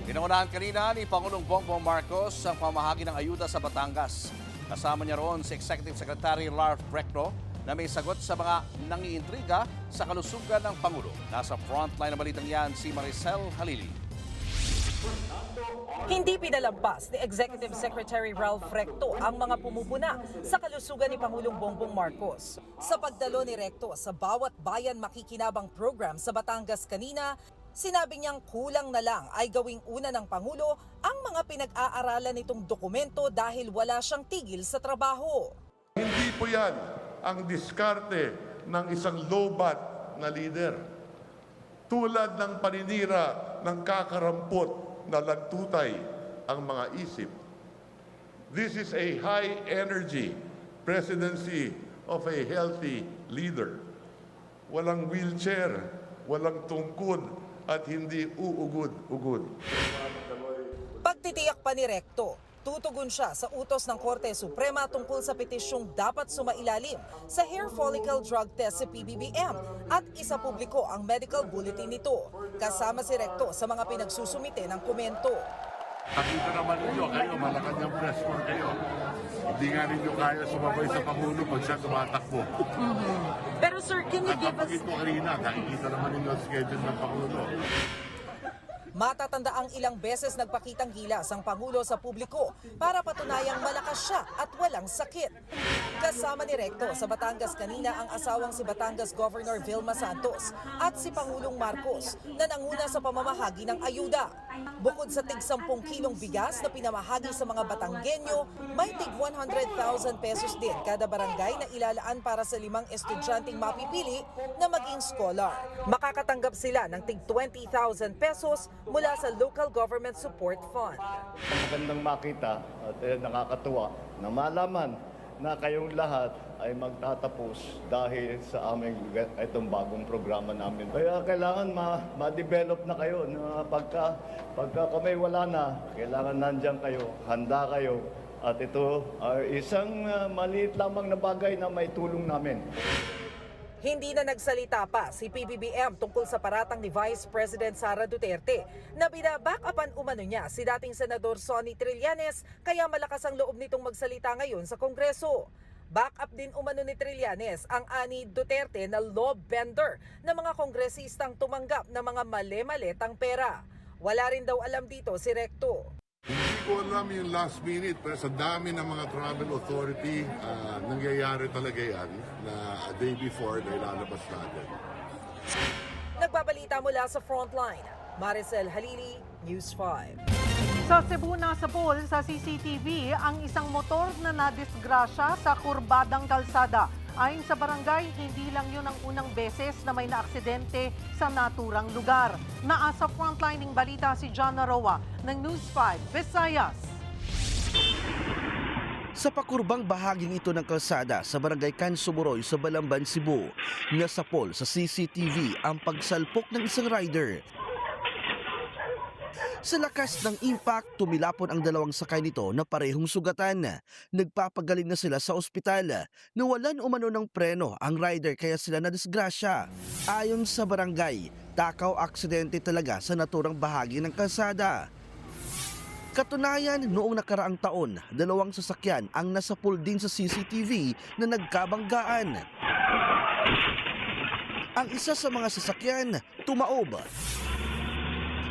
Pinangunahan kanina ni Pangulong Bongbong Marcos ang pamahagi ng ayuda sa Batangas. Kasama niya roon si Executive Secretary Larf Recto na may sagot sa mga nangiintriga sa kalusugan ng Pangulo. Nasa frontline ng balitang yan si Maricel Halili. Hindi pinalampas ni Executive Secretary Ralph Recto ang mga pumupuna sa kalusugan ni Pangulong Bongbong Marcos. Sa pagdalo ni Recto sa bawat bayan makikinabang program sa Batangas kanina, sinabi niyang kulang na lang ay gawing una ng Pangulo ang mga pinag-aaralan nitong dokumento dahil wala siyang tigil sa trabaho. Hindi po yan ang diskarte ng isang low-bat na leader. Tulad ng paninira ng kakarampot na lagtutay ang mga isip. This is a high-energy presidency of a healthy leader. Walang wheelchair, walang tungkod, at hindi uugod-ugod. Pagtitiyak pa ni Recto, tutugon siya sa utos ng Korte Suprema tungkol sa petisyong dapat sumailalim sa hair follicle drug test sa PBBM at isapubliko ang medical bulletin nito. Kasama si Recto sa mga pinagsusumite ng komento. Nakita naman ninyo, kayo, Malacanang pressman kayo. Hindi nga ninyo kaya sumabay sa Pangulo pag siya tumatakbo. Pero sir, can you give us... At kanina, nakikita naman ninyo ang schedule ng Pangulo. Matatandaang ilang beses nagpakitang gilas ang Pangulo sa publiko para patunayang malakas siya at walang sakit. Kasama ni Recto sa Batangas kanina ang asawang si Batangas Governor Vilma Santos at si Pangulong Marcos na nanguna sa pamamahagi ng ayuda. Bukod sa tig 10 kilong bigas na pinamahagi sa mga Batanggenyo, may tig 100,000 pesos din kada barangay na ilalaan para sa 5 estudyanteng mapipili na maging scholar. Makakatanggap sila ng tig 20,000 pesos mula sa Local Government Support Fund. Magandang makita at nakakatuwa na malaman na kayong lahat ay magtatapos dahil sa aming itong bagong programa namin. Kaya kailangan ma-develop na kayo na pagka kami wala na, kailangan nandiyan kayo, handa kayo. At ito ay isang maliit lamang na bagay na may tulong namin. Hindi na nagsalita pa si PBBM tungkol sa paratang ni Vice President Sara Duterte na binaback-upan umano niya si dating Senador Sonny Trillanes kaya malakas ang loob nitong magsalita ngayon sa Kongreso. Back-up din umano ni Trillanes ang ani Duterte na law bender na mga kongresistang tumanggap ng mga mali-malitang pera. Wala rin daw alam dito si Recto. Hindi ko alam yung last minute, pero sa dami ng mga travel authority, nangyayari talaga yan na a day before na ilalabas natin. Nagbabalita mula sa Frontline, Maricel Halili, News 5. Sa Cebu nasapol sa CCTV ang isang motor na nadisgrasya sa kurbadang kalsada. Ayon sa barangay, hindi lang yun ang unang beses na may naaksidente sa naturang lugar. Naasa frontlining balita si John Naroa ng News 5 Visayas. Sa pakurbang bahaging ito ng kalsada sa barangay Cansumuroy sa Balamban, Cebu, nasapol sa CCTV ang pagsalpok ng isang rider. Sa lakas ng impact, tumilapon ang dalawang sakay nito na parehong sugatan. Nagpapagaling na sila sa ospital. Nawalan umano ng preno ang rider kaya sila nadisgrasya. Ayon sa barangay, takaw aksidente talaga sa naturang bahagi ng kalsada. Katunayan, noong nakaraang taon, dalawang sasakyan ang nasapul din sa CCTV na nagkabanggaan. Ang isa sa mga sasakyan, tumaob.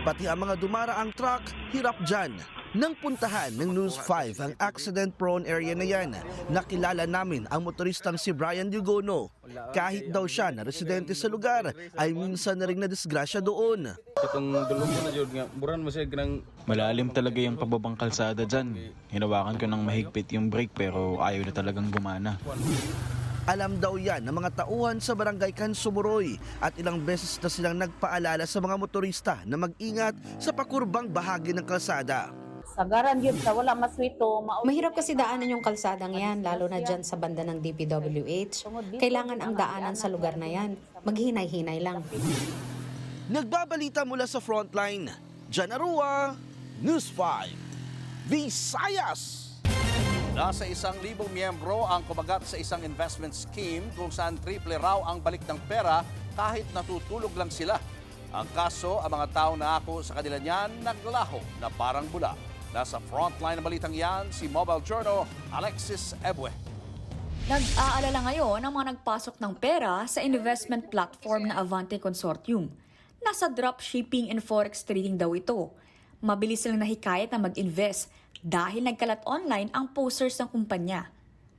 Pati ang mga dumaraang truck, hirap dyan. Nang puntahan ng News 5 ang accident-prone area na yan, nakilala namin ang motoristang si Brian Dugono. Kahit daw siya na residente sa lugar, ay minsan na rin nadisgrasya doon. Itong dulong mo na yun nga, buran mo siya ganang... Malalim talaga yung pababang kalsada dyan. Hinawakan ko ng mahigpit yung brake pero ayaw na talagang gumana. Alam daw yan ng mga tauhan sa barangay Cansumuroy at ilang beses na silang nagpaalala sa mga motorista na mag-ingat sa pakurbang bahagi ng kalsada. Sagaran yun sa wala maswito. Mahirap kasi daanan yung kalsadang yan, lalo na dyan sa banda ng DPWH. Kailangan ang daanan sa lugar na yan. Maghinay-hinay lang. Nagbabalita mula sa Frontline, John Arua, News 5, Visayas! Nasa 1,000 miyembro ang kumagat sa isang investment scheme kung saan triple raw ang balik ng pera kahit natutulog lang sila. Ang kaso, ang mga tao na ako sa kanila niyan naglaho na parang bula. Nasa frontline ng balitang yan, si Mobile Journal, Alexis Ebue. Nag-aalala ngayon ang mga nagpasok ng pera sa investment platform na Avante Consortium. Nasa dropshipping and forex trading daw ito. Mabilis silang nahikayat na mag-invest dahil nagkalat online ang posters ng kumpanya.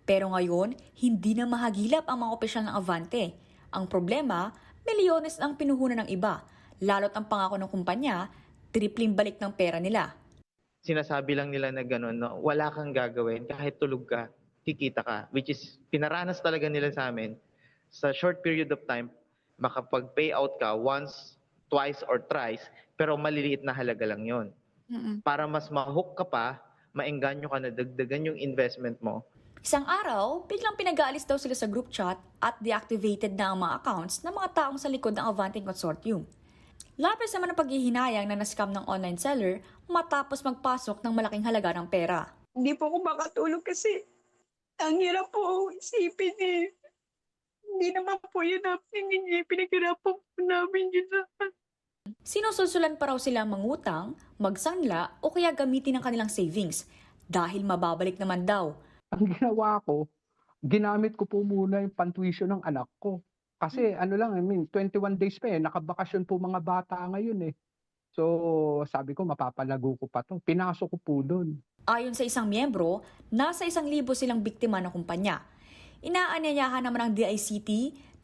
Pero ngayon, hindi na mahagilap ang mga opisyal ng Avante. Ang problema, milyones ang pinuhunan ng iba, lalo't ang pangako ng kumpanya, tripling balik ng pera nila. Sinasabi lang nila na gano'n, no? Wala kang gagawin, kahit tulog ka, kikita ka. Which is, pinaranas talaga nila sa amin. Sa short period of time, makapag-payout ka once, twice, or thrice, pero maliliit na halaga lang yon. Para mas ma-hook ka pa, maengganyo ka na dagdagan yung investment mo. Isang araw, biglang pinag-aalis daw sila sa group chat at deactivated na ang mga accounts ng mga taong sa likod ng Avante Consortium. Labis naman ang paghihinayang na na-scam ng online seller matapos magpasok ng malaking halaga ng pera. Hindi po ako makatulog kasi ang hirap po isipin eh. Hindi naman po yun namin pinaghirapan po namin yun. Sinusulsulan pa raw sila mangutang, magsanla o kaya gamitin ang kanilang savings dahil mababalik naman daw. Ang ginawa ko, ginamit ko po muna yung pantuition ng anak ko. Kasi 21 days pa nakabakasyon po mga bata ngayon eh. So sabi ko mapapalago ko pa to. Pinasok ko po doon. Ayon sa isang miyembro, nasa 1,000 silang biktima ng kumpanya. Inaanyayahan naman ng DICT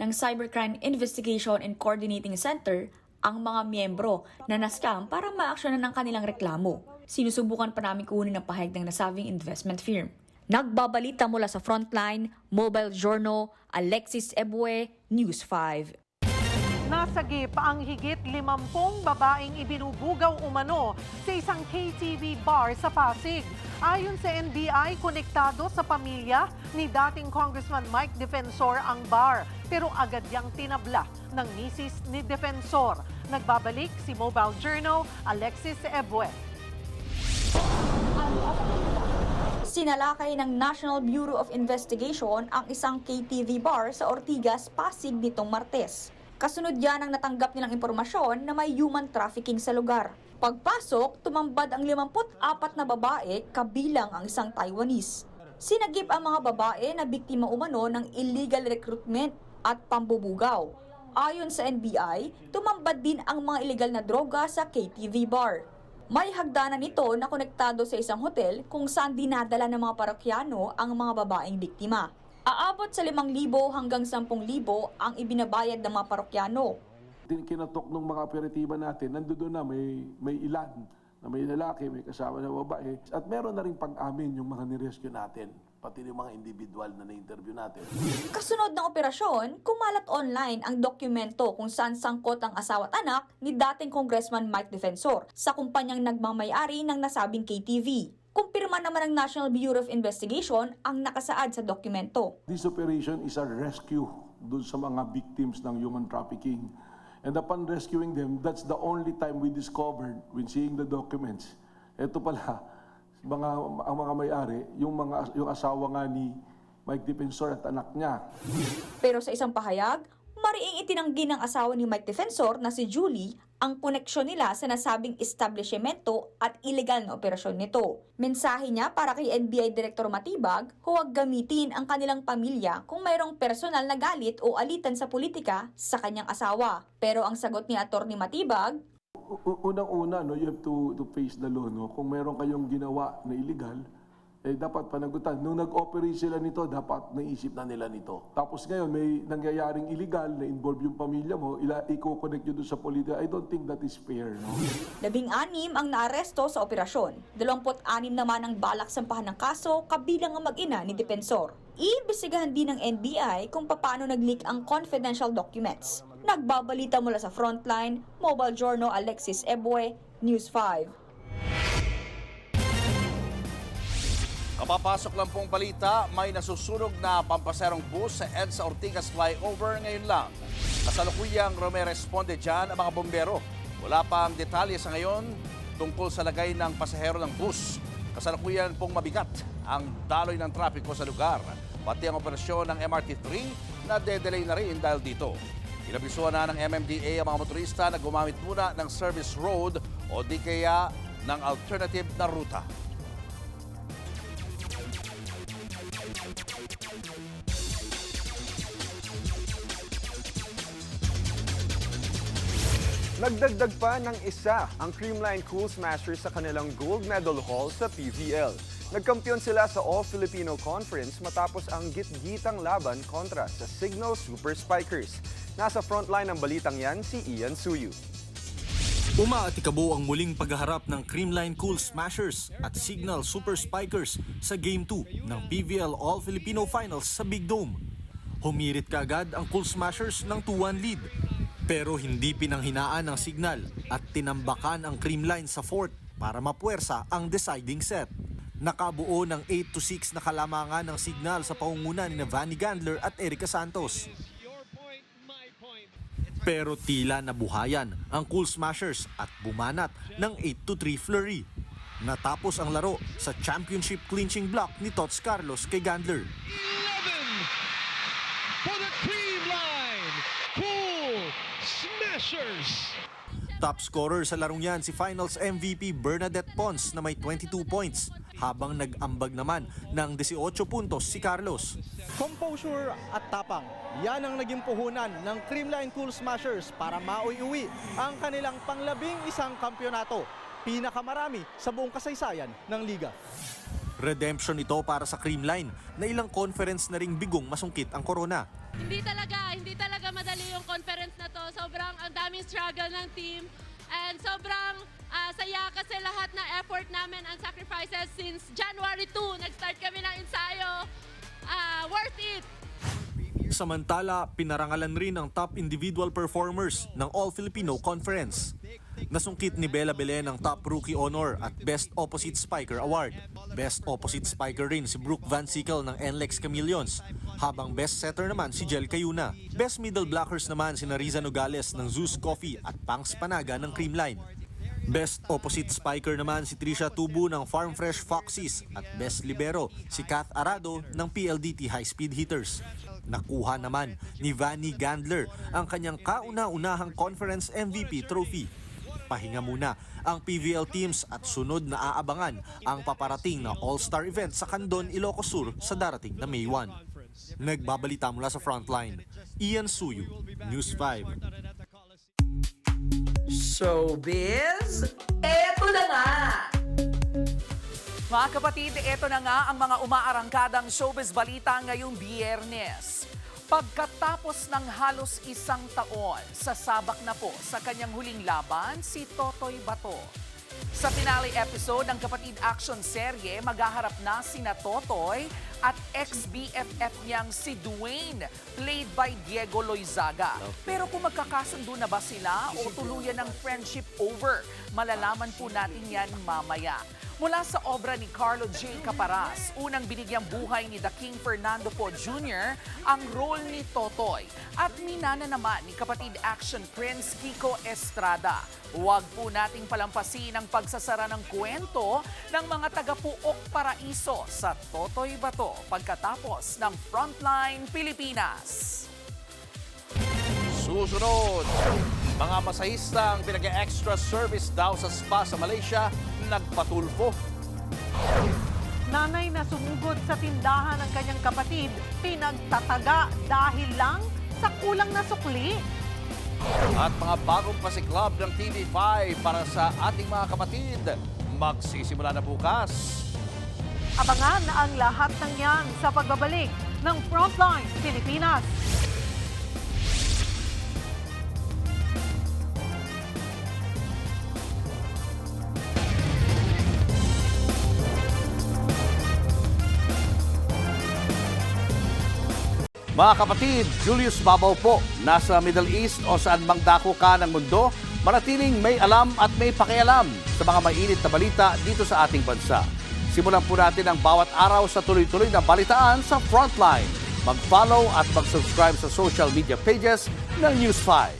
ng Cybercrime Investigation and Coordinating Center ang mga miyembro na na-scam para ma-actionan ng kanilang reklamo. Sinusubukan pa namin kunin ang pahayag ng nasabing investment firm. Nagbabalita mula sa Frontline, Mobile Journal, Alexis Ebue, News 5. Nasagip ang higit 50 babaeng ibinubugaw umano sa isang KTV bar sa Pasig. Ayon sa NBI, konektado sa pamilya ni dating Congressman Mike Defensor ang bar, pero agad yang tinabla ng misis ni Defensor. Nagbabalik si Mobile Journal, Alexis Ebue. Sinalakay ng National Bureau of Investigation ang isang KTV bar sa Ortigas, Pasig nitong Martes. Kasunod yan ang natanggap nilang impormasyon na may human trafficking sa lugar. Pagpasok, tumambad ang 54 na babae kabilang ang isang Taiwanese. Sinagip ang mga babae na biktima umano ng illegal recruitment at pambubugaw. Ayon sa NBI, tumambad din ang mga illegal na droga sa KTV bar. May hagdanan nito na konektado sa isang hotel kung saan dinadala ng mga parokyano ang mga babaeng biktima. Aabot sa 5,000 hanggang 10,000 ang ibinabayad ng mga parokyano. Kinatok ng mga operatiba natin, nandoon na may ilan na may lalaki, may kasama na babae. At meron na rin pag-amin yung mga nirescue natin, pati yung mga individual na na-interview natin. Kasunod ng operasyon, kumalat online ang dokumento kung saan sangkot ang asawa at anak ni dating Congressman Mike Defensor sa kumpanyang nagmamayari ng nasabing KTV. Kumpirma naman ng National Bureau of Investigation ang nakasaad sa dokumento. This operation is a rescue dun sa mga victims ng human trafficking. And upon rescuing them, that's the only time we discovered when seeing the documents. Ito pala, ang mga may-ari, yung asawa nga ni Mike Defensor at anak niya. Pero sa isang pahayag, mariing itinanggi ng asawa ni Mike Defensor na si Julie ang koneksyon nila sa nasabing establishmento at illegal na operasyon nito. Mensahe niya para kay NBI Director Matibag, huwag gamitin ang kanilang pamilya kung mayroong personal na galit o alitan sa politika sa kanyang asawa. Pero ang sagot ni Atty. Matibag, unang-una, you have to face the law. Kung mayroon kayong ginawa na illegal, dapat panagutan. Nung nag-operate sila nito, dapat naisip na nila nito. Tapos ngayon, may nangyayaring illegal na involve yung pamilya mo, i-connect nyo doon sa politika. I don't think that is fair. 16 ang naaresto sa operasyon. 26 naman ang balak sampahan ng kaso kabilang ang mag-ina ni Defensor. Iimbestigahan din ng NBI kung paano nag-leak ang confidential documents. Nagbabalita mula sa Frontline, Mobile Journal, Alexis Ebue, News 5. Kapapasok lang pong balita, may nasusunog na pampaserong bus sa EDSA Ortigas Flyover ngayon lang. Kasalukuyang rumeresponde dyan ang mga bombero. Wala pang detalye sa ngayon tungkol sa lagay ng pasahero ng bus. Kasalukuyan pong mabigat ang daloy ng trapiko sa lugar. Pati ang operasyon ng MRT-3 na de-delay na rin dahil dito. Inabisuhan na ng MMDA ang mga motorista na gumamit muna ng service road o di kaya ng alternative na ruta. Nagdagdag pa ng isa ang Creamline Cool Smashers sa kanilang gold medal haul sa PVL. Nagkampiyon sila sa All-Filipino Conference matapos ang git-gitang laban kontra sa Signal Super Spikers. Nasa frontline ng balitang yan si Ian Suyu. Umaatikabo ang muling paghaharap ng Creamline Cool Smashers at Signal Super Spikers sa Game 2 ng PVL All-Filipino Finals sa Big Dome. Humirit kaagad ang Cool Smashers ng 2-1 lead. Pero hindi pinanghinaan ng Signal at tinambakan ang Creamline sa fourth para mapuwersa ang deciding set. Nakabuo ng 8-6 na kalamangan ng Signal sa pangunguna ni Vanny Gandler at Erica Santos. Pero tila nabuhayan ang Cool Smashers at bumanat ng 8-3 flurry. Natapos ang laro sa championship clinching block ni Tots Carlos kay Gandler. 11 for the Creamline Cool Smashers. Top scorer sa larong yan si Finals MVP Bernadette Pons na may 22 points, habang nag-ambag naman ng 18 puntos si Carlos. Composure at tapang, yan ang naging puhunan ng Creamline Cool Smashers para mauwi ang kanilang pang-11 kampyonato, pinakamarami sa buong kasaysayan ng liga. Redemption ito para sa Creamline na ilang conference na ring bigong masungkit ang corona. Hindi talaga madali yung conference na to. Sobrang ang daming struggle ng team and sobrang saya kasi lahat ng effort namin and sacrifices since January 2, nag-start kami ng ensayo. Worth it! Samantala, pinarangalan rin ang top individual performers ng All-Filipino Conference. Nasungkit ni Bella Belen ang Top Rookie Honor at Best Opposite Spiker Award. Best Opposite Spiker rin si Brooke Van Sickle ng NLEX Chameleons, habang Best Setter naman si Jel Cayuna. Best Middle Blockers naman si Riza Nogales ng Zeus Coffee at Pangs Panaga ng Creamline. Best Opposite Spiker naman si Trisha Tubu ng Farm Fresh Foxes at Best Libero si Kath Arado ng PLDT High Speed Hitters. Nakuha naman ni Vanny Gandler ang kanyang kauna-unahang conference MVP trophy. Pahinga muna ang PVL teams at sunod na aabangan ang paparating na All-Star event sa Candon, Ilocos Sur sa darating na May 1. Nagbabalita mula sa Frontline, Ian Suyu, News 5. Showbiz, eto na nga! Mga kapatid, ito na nga ang mga umaarangkadang showbiz balita ngayong Biyernes. Pagkatapos ng halos isang taon, sasabak na po sa kanyang huling laban si Totoy Bato. Sa finale episode ng Kapatid Action Serye, maghaharap na sina Totoy at ex-BFF niyang si Dwayne, played by Diego Loizaga. Pero kung magkakasundo na ba sila o tuluyan ng friendship over, malalaman po natin yan mamaya. Mula sa obra ni Carlo J. Caparas, unang binigyang buhay ni The King Fernando Po Jr. ang role ni Totoy at minana naman ni kapatid action Prince Kiko Estrada. Huwag po nating palampasin ang pagsasara ng kwento ng mga taga-Puok Paraiso sa Totoy Bato pagkatapos ng Frontline Pilipinas. Susunod, mga masahista ang pinag-extra service daw sa spa sa Malaysia nagpatulfo. Nanay na sumugod sa tindahan ng kanyang kapatid, pinagtataga dahil lang sa kulang na sukli. At mga bagong pasiklab ng TV5 para sa ating mga kapatid, magsisimula na bukas. Abangan ang lahat ng yan sa pagbabalik ng Frontline Pilipinas. Mga kapatid, Julius Babaw po, nasa Middle East o saan mang dako ka ng mundo, manatiling may alam at may pakialam sa mga mainit na balita dito sa ating bansa. Simulan po natin ang bawat araw sa tuloy-tuloy na balitaan sa Frontline. Mag-follow at mag-subscribe sa social media pages ng News 5.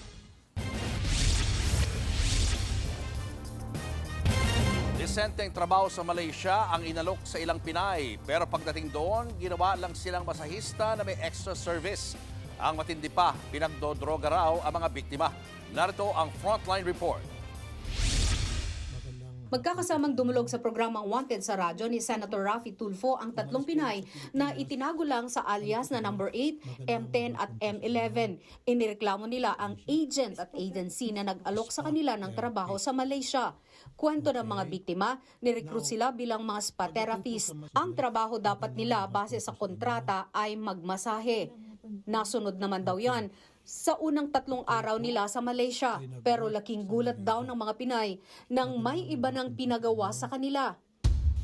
Disenteng trabaho sa Malaysia ang inalok sa ilang Pinay. Pero pagdating doon, ginawa lang silang masahista na may extra service. Ang matindi pa, pinagdodroga raw ang mga biktima. Narito ang Frontline Report. Magkakasamang dumulog sa programang Wanted sa radyo ni Senator Raffy Tulfo ang tatlong Pinay na itinago lang sa alias na number 8, M10 at M11. Inireklamo nila ang agent at agency na nag-alok sa kanila ng trabaho sa Malaysia. Kwento ng mga biktima, nirecruit sila bilang mga spa therapist. Ang trabaho dapat nila base sa kontrata ay magmasahe. Nasunod naman daw yan sa unang 3 araw nila sa Malaysia. Pero laking gulat daw ng mga Pinay nang may iba nang pinagawa sa kanila.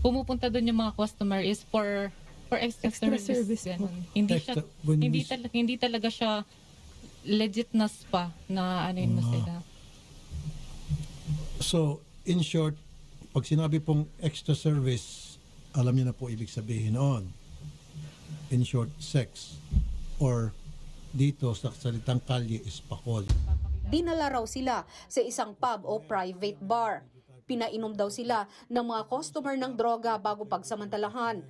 Pumupunta doon yung mga customer is for extra service. Hindi talaga siya legit na spa na ano yun sila. So, in short, pag sinabi pong extra service, Alam niyo na po ibig sabihin noon. In short, sex. Or dito sa salitang kalye is pakol. Dinala raw sila sa isang pub o private bar. Pinainom daw sila ng mga customer ng droga bago pagsamantalahan.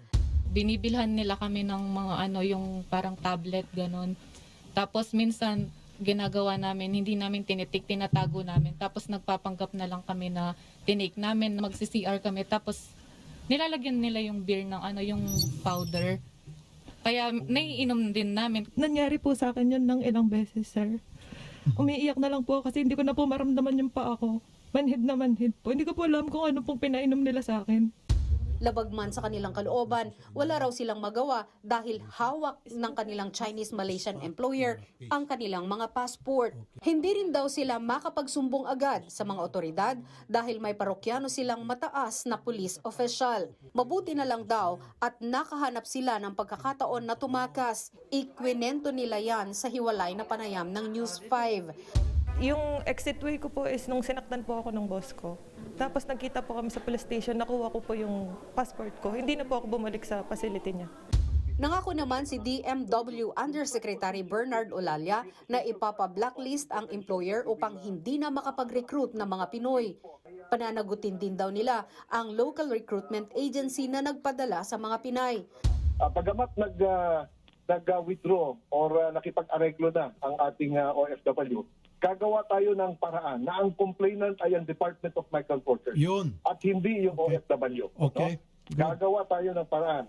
Binibilhan nila kami ng mga yung parang tablet, ganon. Tapos minsan, ginagawa namin, hindi namin tinitik, tinatago namin. Tapos nagpapanggap na lang kami na tinik namin, magsi-CR kami. Tapos nilalagyan nila yung beer ng yung powder. Kaya naiinom din namin. Nangyari po sa akin yun ng ilang beses, sir. Umiiyak na lang po kasi hindi ko na po maramdaman yung paa ko. Manhid na manhid po. Hindi ko po alam kung ano pong pinainom nila sa akin. Labag man sa kanilang kalooban, wala raw silang magawa dahil hawak ng kanilang Chinese-Malaysian employer ang kanilang mga passport. Hindi rin daw sila makapagsumbong agad sa mga otoridad dahil may parokyano silang mataas na police official. Mabuti na lang daw at nakahanap sila ng pagkakataon na tumakas. Ikwinento nila yan sa hiwalay na panayam ng News 5. Yung exit way ko po is nung sinaktan po ako ng boss ko. Tapos nagkita po kami sa police station, nakuha ko po yung passport ko. Hindi na po ako bumalik sa facility niya. Nangako naman si DMW Undersecretary Bernard Olalia na ipapa-blacklist ang employer upang hindi na makapag-recruit ng mga Pinoy. Pananagutin din daw nila ang local recruitment agency na nagpadala sa mga Pinay. Pagamat nag-withdraw or nakipag-areglo na ang ating OFW, gagawa tayo ng paraan na ang complainant ay ang Department of Migrant Workers. Yun. At hindi yung OFW. Okay. No? Gagawa tayo ng paraan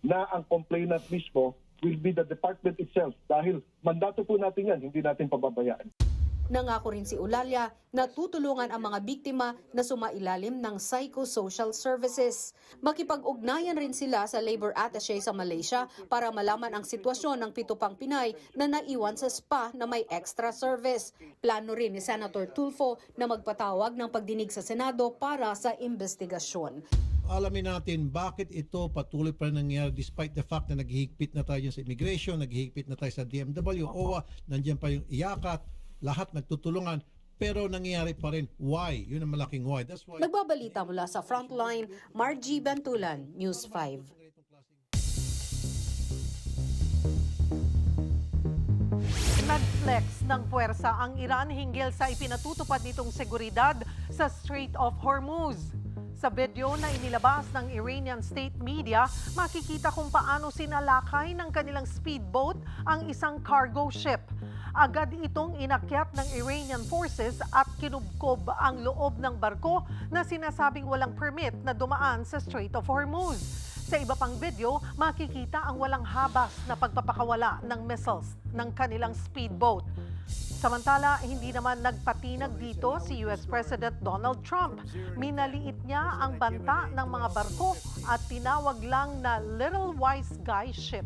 na ang complainant mismo will be the department itself dahil mandato po natin yan, hindi natin pababayaan. Nangako rin si Olalia na tutulungan ang mga biktima na sumailalim ng psychosocial services. Makipag-ugnayan rin sila sa labor attaché sa Malaysia para malaman ang sitwasyon ng 7 pang Pinay na naiwan sa spa na may extra service. Plano rin ni Senator Tulfo na magpatawag ng pagdinig sa Senado para sa investigasyon. Alamin natin bakit ito patuloy pa rin nangyayari despite the fact na naghihigpit na tayo sa immigration, naghihigpit na tayo sa DMW, OWA, nandiyan pa yung IACAT, lahat nagtutulungan, pero nangyayari pa rin. Why? Yun ang malaking why. That's why. Nagbabalita mula sa Frontline, Margie Bentulan, News 5. Nag-flex ng puwersa ang Iran hinggil sa ipinatutupad nitong seguridad sa Strait of Hormuz. Sa video na inilabas ng Iranian state media, makikita kung paano sinalakay ng kanilang speedboat ang isang cargo ship. Agad itong inakyat ng Iranian forces at kinubkob ang loob ng barko na sinasabing walang permit na dumaan sa Strait of Hormuz. Sa iba pang video, makikita ang walang habas na pagpapakawala ng missiles ng kanilang speedboat. Samantala, hindi naman nagpatinag dito si US President Donald Trump. Minaliit niya ang banta ng mga barko at tinawag lang na Little Wise Guy ship.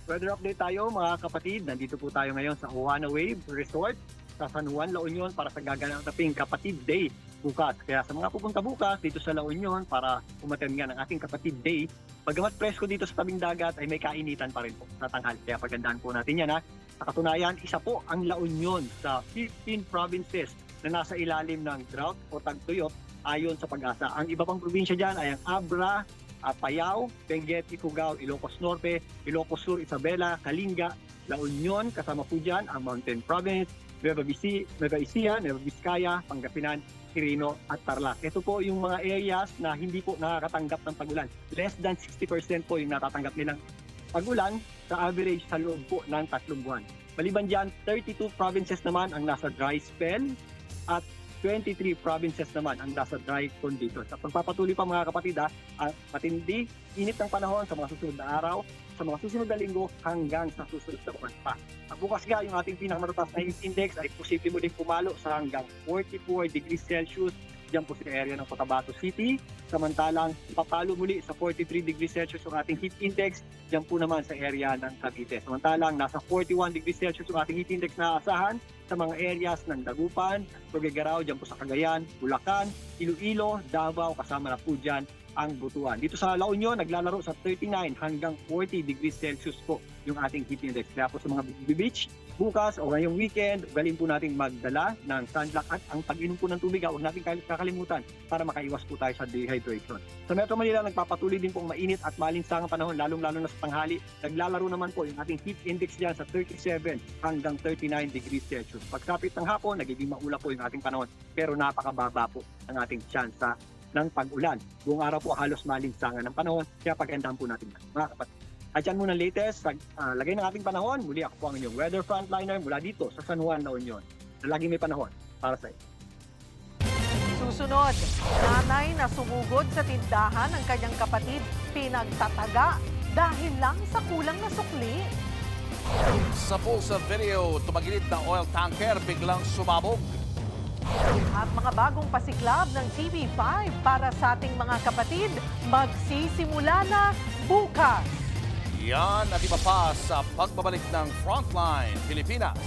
Weather update tayo mga kapatid. Nandito po tayo ngayon sa Ohana Wave Resort sa San Juan, La Union para sa gaganaping Kapatid Day bukas. Kaya sa mga pupunta bukas dito sa La Union para umattend nga ng ating Kapatid Day, pagamat presko dito sa tabing dagat ay may kainitan pa rin po sa tanghal. Kaya pagandaan po natin yan ha. Sa katunayan, isa po ang La Union sa 15 provinces na nasa ilalim ng drought o tagtuyot ayon sa Pag-asa. Ang iba pang probinsya dyan ay ang Abra, Apayao, Benguet, Ifugao, Ilocos Norte, Ilocos Sur, Isabela, Kalinga, La Union, kasama po dyan ang Mountain Province, Nueva Ecija, Nueva Vizcaya, Pangasinan, Quirino at Tarlac. Ito po yung mga areas na hindi po nakakatanggap ng pagulan. Less than 60% po yung natatanggap nilang pagulan sa average sa loob po ng 3 buwan. Maliban dyan, 32 provinces naman ang nasa dry spell at 23 provinces naman ang nasa dry conditions. Sa pagpapatuloy pa mga kapatid, matindi, init ng panahon sa mga susunod na araw, sa mga susunod na linggo hanggang sa susunod na buwan pa. At bukas nga, yung ating pinakamataas na heat index ay posible muling pumalo sa hanggang 44 degrees Celsius dyan po sa area ng Cotabato City. Samantalang papalo muli sa 43 degrees Celsius yung ating heat index dyan po naman sa area ng Cavite. Samantalang nasa 41 degrees Celsius yung ating heat index na aasahan sa mga areas ng Dagupan, Tuguegarao, dyan po sa Cagayan, Bulacan, Iloilo, Davao, kasama na po dyan ang butuan. Dito sa La Union, naglalaro sa 39 hanggang 40 degrees Celsius po yung ating heat index. Kaya po sa mga beach, bukas o ngayong weekend, galing po natin magdala ng sunblock at ang pag-inom po ng tubig, huwag natin kakalimutan para makaiwas po tayo sa dehydration. Sa Metro Manila, nagpapatuloy din pong mainit at malinsangang panahon, lalong-lalo na sa tanghali. Naglalaro naman po yung ating heat index dyan sa 37 hanggang 39 degrees Celsius. Pagkapit ng hapon, nagiging maula po yung ating panahon, pero napakababa po ang ating tsansa ng pag-ulan. Buong araw po halos malinsangan ng panahon, kaya pagandaan po natin mga kapatid. At yan muna latest, lagay ng ating panahon. Muli ako po ang inyong weather frontliner mula dito sa San Juan, La Union. Na laging may panahon para sa iyo. Susunod, nanay na sumugod sa tindahan ng kanyang kapatid, pinagtataga dahil lang sa kulang na sukli. Sa pulsa video, tumagilid na oil tanker biglang sumabog. At mga bagong pasiklab ng TV5 para sa ating mga kapatid, magsisimula na bukas. Yan at iba pa sa pagbabalik ng Frontline Pilipinas.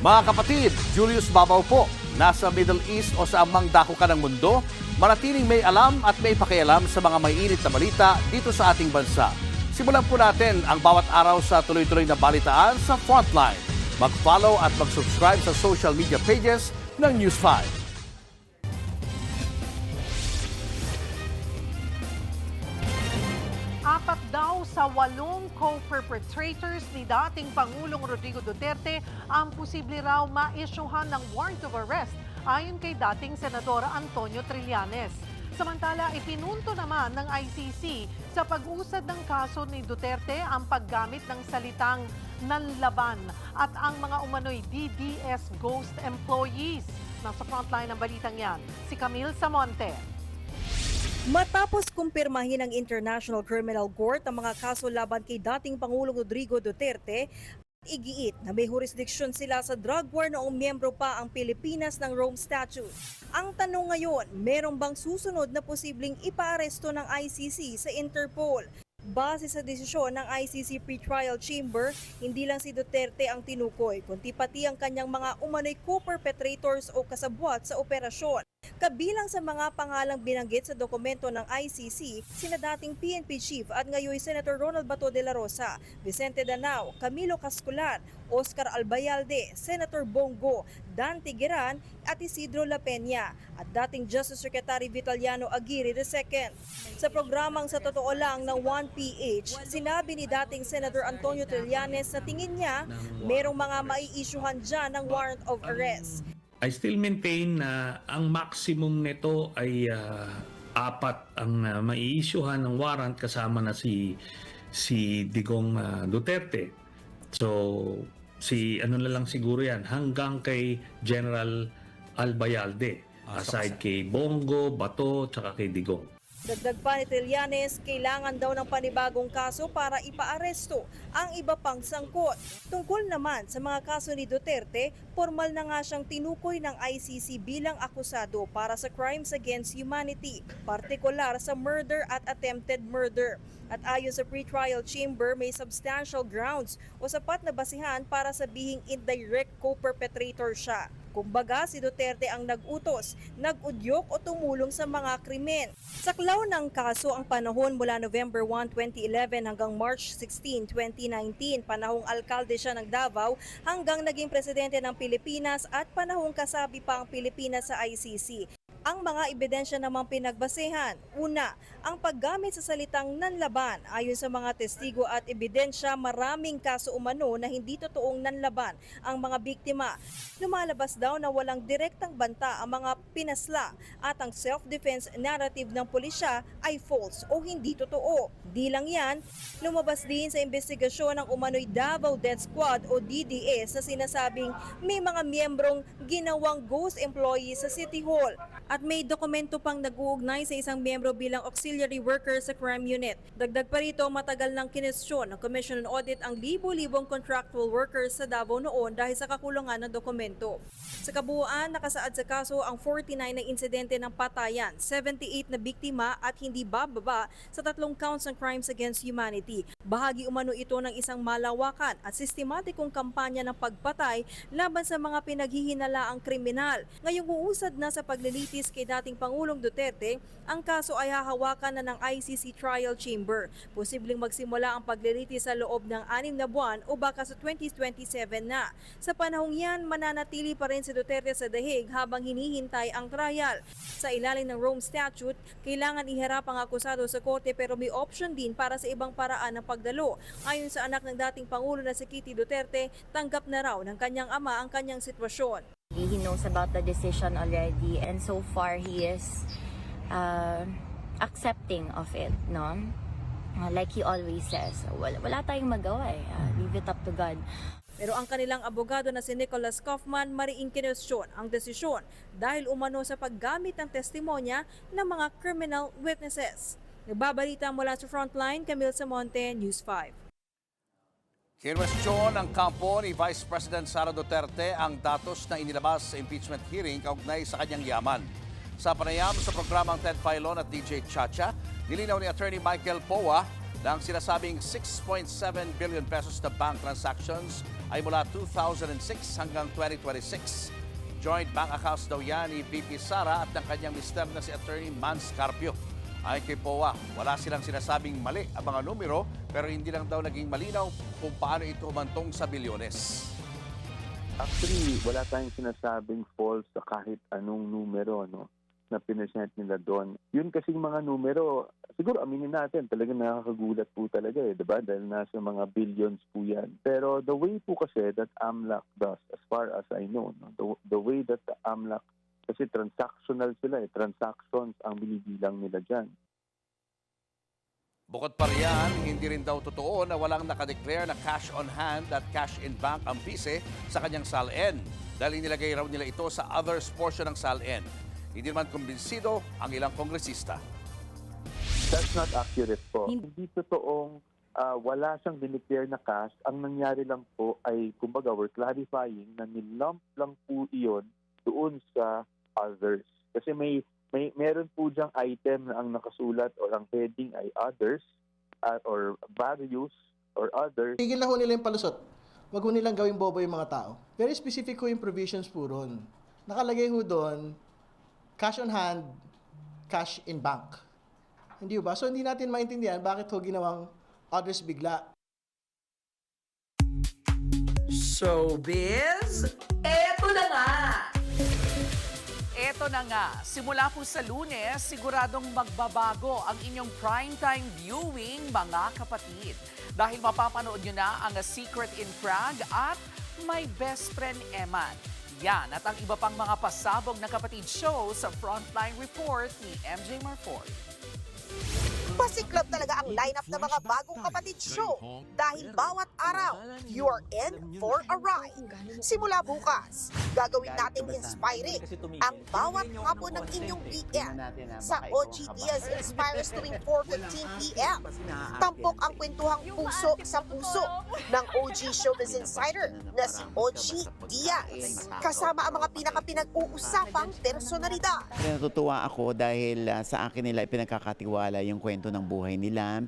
Mga kapatid, Julius Babaw po. Nasa Middle East o sa amang dako ka ng mundo, manatiling may alam at may pakialam sa mga mainit na balita dito sa ating bansa. Simulan po natin ang bawat araw sa tuloy-tuloy na balitaan sa Frontline. Mag-follow at mag-subscribe sa social media pages ng News 5. Apat daw sa 8 co-perpetrators ni dating Pangulong Rodrigo Duterte ang posible raw ma-issuehan ng warrant of arrest ayon kay dating Senador Antonio Trillanes. Samantala, ipinunto naman ng ICC sa pag-usad ng kaso ni Duterte ang paggamit ng salitang nanlaban at ang mga umano'y DDS ghost employees. Nasa frontline ng balitang yan, si Camille Samonte. Matapos kumpirmahin ng International Criminal Court ang mga kaso laban kay dating Pangulong Rodrigo Duterte, igiit na may jurisdiksyon sila sa drug war noong miyembro pa ang Pilipinas ng Rome Statute. Ang tanong ngayon, merong bang susunod na posibleng ipaaresto ng ICC sa Interpol? Base sa desisyon ng ICC Pretrial Chamber, hindi lang si Duterte ang tinukoy, kundi pati ang kanyang mga umano'y co-perpetrators o kasabwat sa operasyon. Kabilang sa mga pangalang binanggit sa dokumento ng ICC, sina dating PNP Chief at ngayon Senator Ronald Bato de la Rosa, Vicente Danao, Camilo Casculan, Oscar Albayalde, Senator Bongo, Dan Tigueran at Isidro La Peña at dating Justice Secretary Vitaliano Aguirre II. Sa programang Sa Totoo Lang ng 1PH, sinabi ni dating Senator Antonio Trillanes na tingin niya merong mga mai-issuehan dyan ng warrant of arrest. I still maintain na ang maximum nito ay 4 ang mai-issuehan ng warrant kasama na si Digong Duterte. So ano na lang siguro yan hanggang kay General Albayalde, aside kay Bongo, Bato, tsaka kay Digong. Dagdag pa ni Trillanes, kailangan daw ng panibagong kaso para ipaaresto ang iba pang sangkot. Tungkol naman sa mga kaso ni Duterte, formal na nga siyang tinukoy ng ICC bilang akusado para sa crimes against humanity, partikular sa murder at attempted murder. At ayon sa pretrial chamber, may substantial grounds o sapat na basihan para sabihing indirect co-perpetrator siya. Kumbaga, si Duterte ang nag-utos, nag-udyok o tumulong sa mga krimen. Saklaw ng kaso ang panahon mula November 1, 2011 hanggang March 16, 2019, panahong alkalde siya ng Davao hanggang naging presidente ng Pilipinas at panahong kasabi pa ang Pilipinas sa ICC. Ang mga ebidensya namang pinagbasehan. Una, ang paggamit sa salitang nanlaban. Ayon sa mga testigo at ebidensya, maraming kaso umano na hindi totoong nanlaban ang mga biktima. Lumalabas daw na walang direktang banta ang mga pinasla at ang self-defense narrative ng pulisya ay false o hindi totoo. Di lang yan, lumabas din sa investigasyon ng umano'y Davao Death Squad o DDS na sinasabing may mga miyembrong ginawang ghost employees sa City Hall. at may dokumento pang nag-uugnay sa isang miyembro bilang auxiliary worker sa crime unit. Dagdag pa rito, matagal nang kinestyon ng Commission on Audit ang libo-libong contractual workers sa Davao noon dahil sa kakulangan ng dokumento. Sa kabuuan, nakasaad sa kaso ang 49 na insidente ng patayan, 78 na biktima at hindi bababa sa 3 counts ng crimes against humanity. Bahagi umano ito ng isang malawakan at sistematikong kampanya ng pagpatay laban sa mga pinaghihinalaang kriminal. Ngayong uusad na sa paglilitis kay dating Pangulong Duterte, ang kaso ay hahawakan na ng ICC Trial Chamber. Posibleng magsimula ang paglilitis sa loob ng 6 na buwan o baka sa 2027 na. Sa panahong yan, mananatili pa rin si Duterte sa dahig habang hinihintay ang trial. Sa ilalim ng Rome Statute, kailangan iharap ang akusado sa korte pero may option din para sa ibang paraan ng pagdalo. Ayon sa anak ng dating Pangulo na si Kitty Duterte, tanggap na raw ng kanyang ama ang kanyang sitwasyon. He knows about the decision already and so far he is accepting of it, no? Like he always says, wala tayong magawa eh. Leave it up to God. Pero ang kanilang abogado na si Nicholas Kaufman mariing kinestyon ang desisyon dahil umano sa paggamit ng testimonya ng mga criminal witnesses. Nagbabalita mula sa Frontline, Camille Samonte, News 5. Kinwestiyon ng kampo ni Vice President Sara Duterte ang datos na inilabas sa impeachment hearing kaugnay sa kanyang yaman. Sa panayam sa programang Ted Filon at DJ Chacha, nilinaw ni Attorney Michael Poa na ang sinasabing 6.7 billion pesos na bank transactions ay mula 2006 hanggang 2026. Joint bank accounts daw yan ni VP Sara at ng kanyang mister na si Attorney Mans Carpio. Ayon kay Poa, wala silang sinasabing mali ang mga numero pero hindi lang daw naging malinaw kung paano ito umantong sa bilyones. Actually, wala tayong sinasabing false sa kahit anong numero, no, na pinesent nila doon. Yun kasing mga numero, siguro aminin natin, talagang nakakagulat po talaga eh, diba? Dahil nasa mga billions po yan. Pero the way po kasi that AMLAC does, as far as I know, no, the way that the AMLAC, kasi transactional sila eh, transactions ang binibilang nila dyan. Bukod pa riyan, hindi rin daw totoo na walang nakadeclare na cash on hand at cash in bank ang PISE sa kanyang SALN dahil nilagay raw nila ito sa others portion ng SALN. Hindi naman kumbinsido ang ilang kongresista. That's not accurate po. Hindi totoong wala siyang dineclare na cash. Ang nangyari lang po ay, kumbaga, we're clarifying na nilump lang po iyon doon sa others. Kasi meron po diyang item na ang nakasulat or ang heading ay others or values or others. Tigil na ho nila yung palusot. Wag ho nilang gawing bobo yung mga tao. Very specific ho yung provisions po ron. Nakalagay ho doon, cash on hand, cash in bank. Hindi ba? So hindi natin maintindihan bakit ho ginawang others bigla. Showbiz, eto na nga! Eto na nga, simula po sa Lunes, siguradong magbabago ang inyong primetime viewing, mga kapatid. Dahil mapapanood nyo na ang A Secret in Prague at My Best Friend Eman. Yan at ang iba pang mga pasabog na kapatid show sa Frontline Report ni MJ Marfort. Pasiklab talaga ang lineup ng mga bagong kapatid show dahil bawat araw, you're in for a ride. Simula bukas, gagawin nating inspiring ang bawat hapon ng inyong weekend sa OG Diaz Inspires tuwing 4:15 p.m. Tampok ang kwentuhang puso sa puso ng OG Showbiz Insider na si OG Diaz. Kasama ang mga pinaka-pinag-uusapang personalidad. Natutuwa ako dahil sa akin nila ipinagkakatiwala yung kwento ng buhay nila.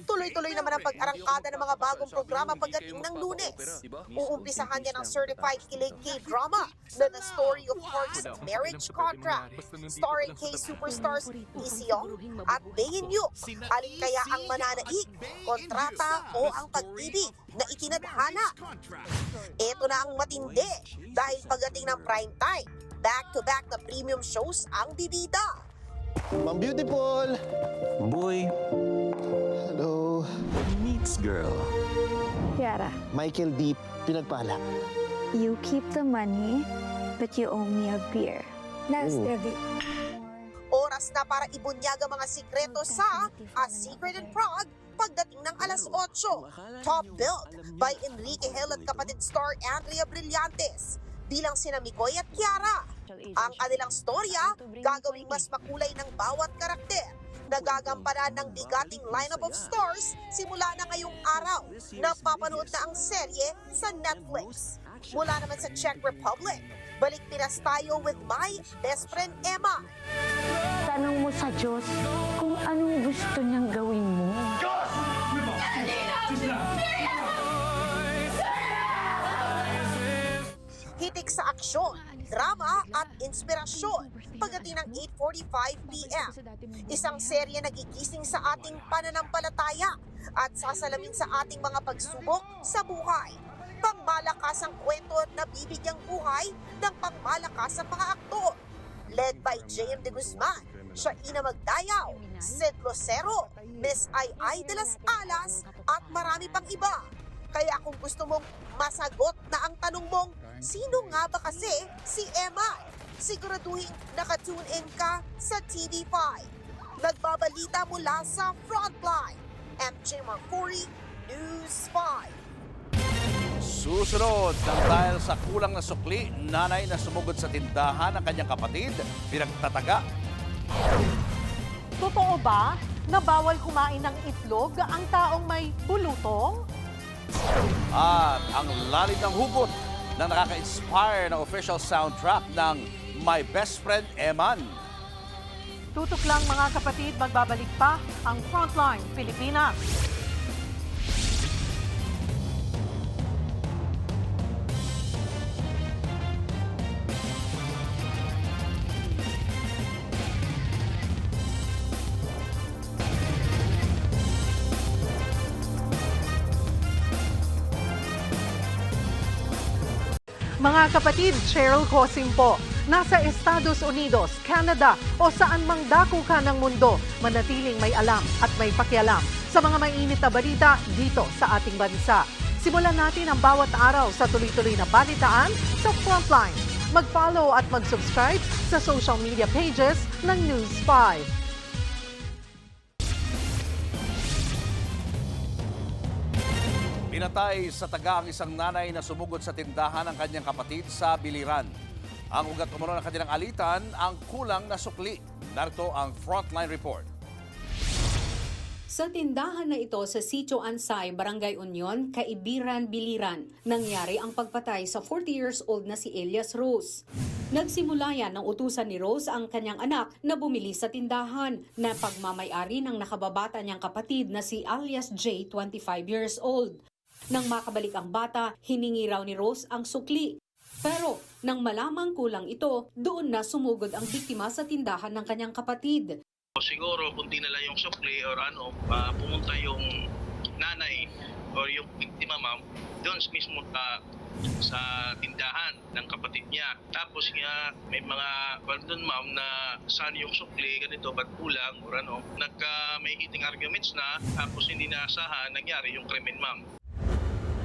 Tuloy-tuloy naman ang pag-arangkada ng mga bagong programa pagdating ng Lunes. Uumpisahan niya ng certified kilig K-drama na The Story of Heart's Marriage Contract, starring K-superstars Isiong at Bayin-yu. Alin kaya ang mananaig, kontrata o ang pag-ibig na itinadhana? Ito na ang matindi dahil pagdating ng prime time, back-to-back na premium shows ang bibida. Ma'am Beautiful! Boy! Hello! Meets girl. Yara, Michael D. Pinagpala. you keep the money, but you owe me a beer. That's Oh. the Oras na para ibunyag ang mga sikreto sa A Secret in Prague pagdating ng alas 8. Top billed by Enrique Hill at kapatid star Andrea Brillantes bilang sina Mikoy at Kiara. Ang kanilang storya, gagawing mas makulay ng bawat karakter. Nagagampanan ng bigating lineup of stars simula na ngayong araw. Napapanood na ang serye sa Netflix. Mula naman sa Czech Republic, balik Pinas tayo with my best friend Emma. Tanong mo sa Diyos kung anong gusto niyang gawin mo. Hitik sa aksyon, drama at inspirasyon pagdating ng 8:45 p.m. Isang serye na gigising sa ating pananampalataya at sasalamin sa ating mga pagsubok sa buhay. Pangmalakasang kwento na bibigyang buhay ng pangmalakasang mga aktor. Led by J.M. de Guzman, siya Ina Magdayaw, Sid Lucero, Miss Ay de las Alas at marami pang iba. Kaya kung gusto mong masagot na ang tanong mong, sino nga ba kasi si Emma? Siguraduhin nakatune in ka sa TV5. Nagbabalita mula sa Frontline. MJ Marfori, News 5. Susunod, nang dahil sa kulang na sukli, nanay na sumugod sa tindahan ng kanyang kapatid, pinagtataga. Totoo ba na bawal kumain ng itlog ang taong may bulutong? At ang lalim ng hugot na nakaka-inspire na official soundtrack ng My Best Friend Eman. Tutok lang mga kapatid, magbabalik pa ang Frontline Pilipinas. Mga kapatid, Cheryl Cosim po. Nasa Estados Unidos, Canada o saan mang dako ka ng mundo, manatiling may alam at may pakialam sa mga mainit na balita dito sa ating bansa. Simulan natin ang bawat araw sa tuloy-tuloy na balitaan sa Frontline. Mag-follow at mag-subscribe sa social media pages ng News 5. Pinatay sa taga ang isang nanay na sumugod sa tindahan ng kanyang kapatid sa Biliran. Ang ugat umano ng kanilang alitan, ang kulang na sukli. Narito ang Frontline Report. Sa tindahan na ito sa Sitio Ansay, Barangay Union, Kaibiran, Biliran, nangyari ang pagpatay sa 40 years old na si Elias Rose. Nagsimula yan ng utusan ni Rose ang kanyang anak na bumili sa tindahan na pagmamay-ari ng nakababata niyang kapatid na si alias J, 25 years old. Nang makabalik ang bata, hiningi raw ni Rose ang sukli. Pero nang malamang kulang ito, doon na sumugod ang biktima sa tindahan ng kanyang kapatid. Siguro kung dinala yung sukli or pumunta yung nanay or yung biktima ma'am, doon mismo sa tindahan ng kapatid niya. Tapos may mga doon ma'am na saan yung sukli, ganito, ba't kulang or may heating arguments na, tapos hindi naasahan, nangyari yung krimen ma'am.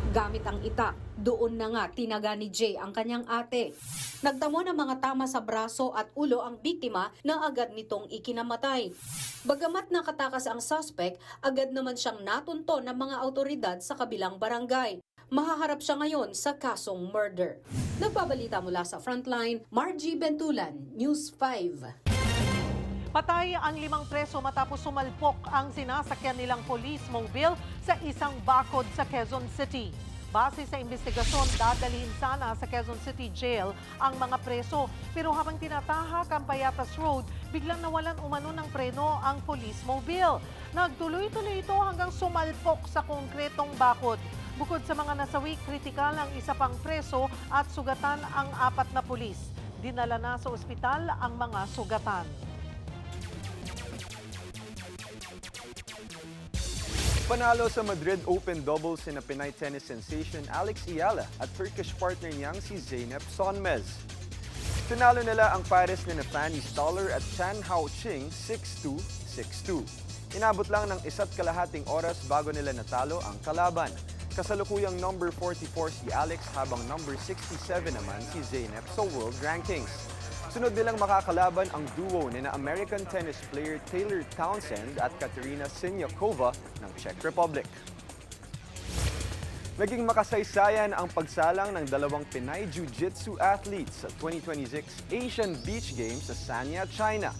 Gamit ang itak, doon na nga tinaga ni Jay ang kanyang ate. Nagtamo ng mga tama sa braso at ulo ang biktima na agad nitong ikinamatay. Bagamat nakatakas ang suspect, agad naman siyang natunto ng mga autoridad sa kabilang barangay. Mahaharap siya ngayon sa kasong murder. Nagbabalita mula sa Frontline, Margie Bentulan, News 5. Patay ang 5 preso matapos sumalpok ang sinasakyan nilang police mobile sa isang bakod sa Quezon City. Base sa investigasyon, dadalhin sana sa Quezon City Jail ang mga preso. Pero habang tinatahak ang Payatas Road, biglang nawalan umano ng preno ang police mobile. Nagtuloy-tuloy ito hanggang sumalpok sa konkretong bakod. Bukod sa mga nasawi, kritikal ang isa pang preso at sugatan ang 4 na pulis. Dinala na sa ospital ang mga sugatan. Panalo sa Madrid Open doubles sina Pinay tennis sensation Alex Ayala at Turkish partner niyang si Zeynep Sonmez. Tinalo nila ang pares ni Fanny Stoller at Chan Hao Ching 6-2, 6-2. Inabot lang ng 1.5 oras bago nila natalo ang kalaban. Kasalukuyang number 44 si Alex habang number 67 naman si Zeynep sa world rankings. Sunod nilang makakalaban ang duo ni na American tennis player Taylor Townsend at Katerina Siniakova ng Czech Republic. Naging makasaysayan ang pagsalang ng dalawang Pinay Jiu-Jitsu athletes sa 2026 Asian Beach Games sa Sanya, China.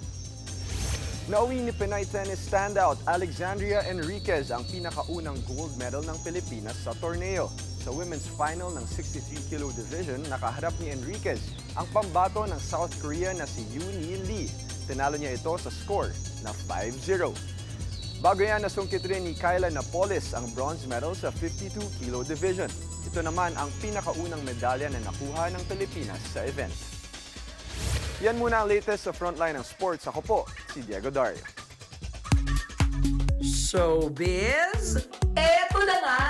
Nauwi ni Pinay tennis standout Alexandria Enriquez ang pinakaunang gold medal ng Pilipinas sa torneo. Sa women's final ng 63 kilo division, nakaharap ni Enriquez ang pambato ng South Korea na si Yoon Lee. Tinalo niya ito sa score na 5-0. Bago yan, nasungkit rin ni Kyla Napoles ang bronze medal sa 52 kilo division. Ito naman ang pinakaunang medalya na nakuha ng Pilipinas sa event. Yan muna ang latest sa Frontline ng Sports. Ako po, si Diego Dario. Showbiz, eto na nga!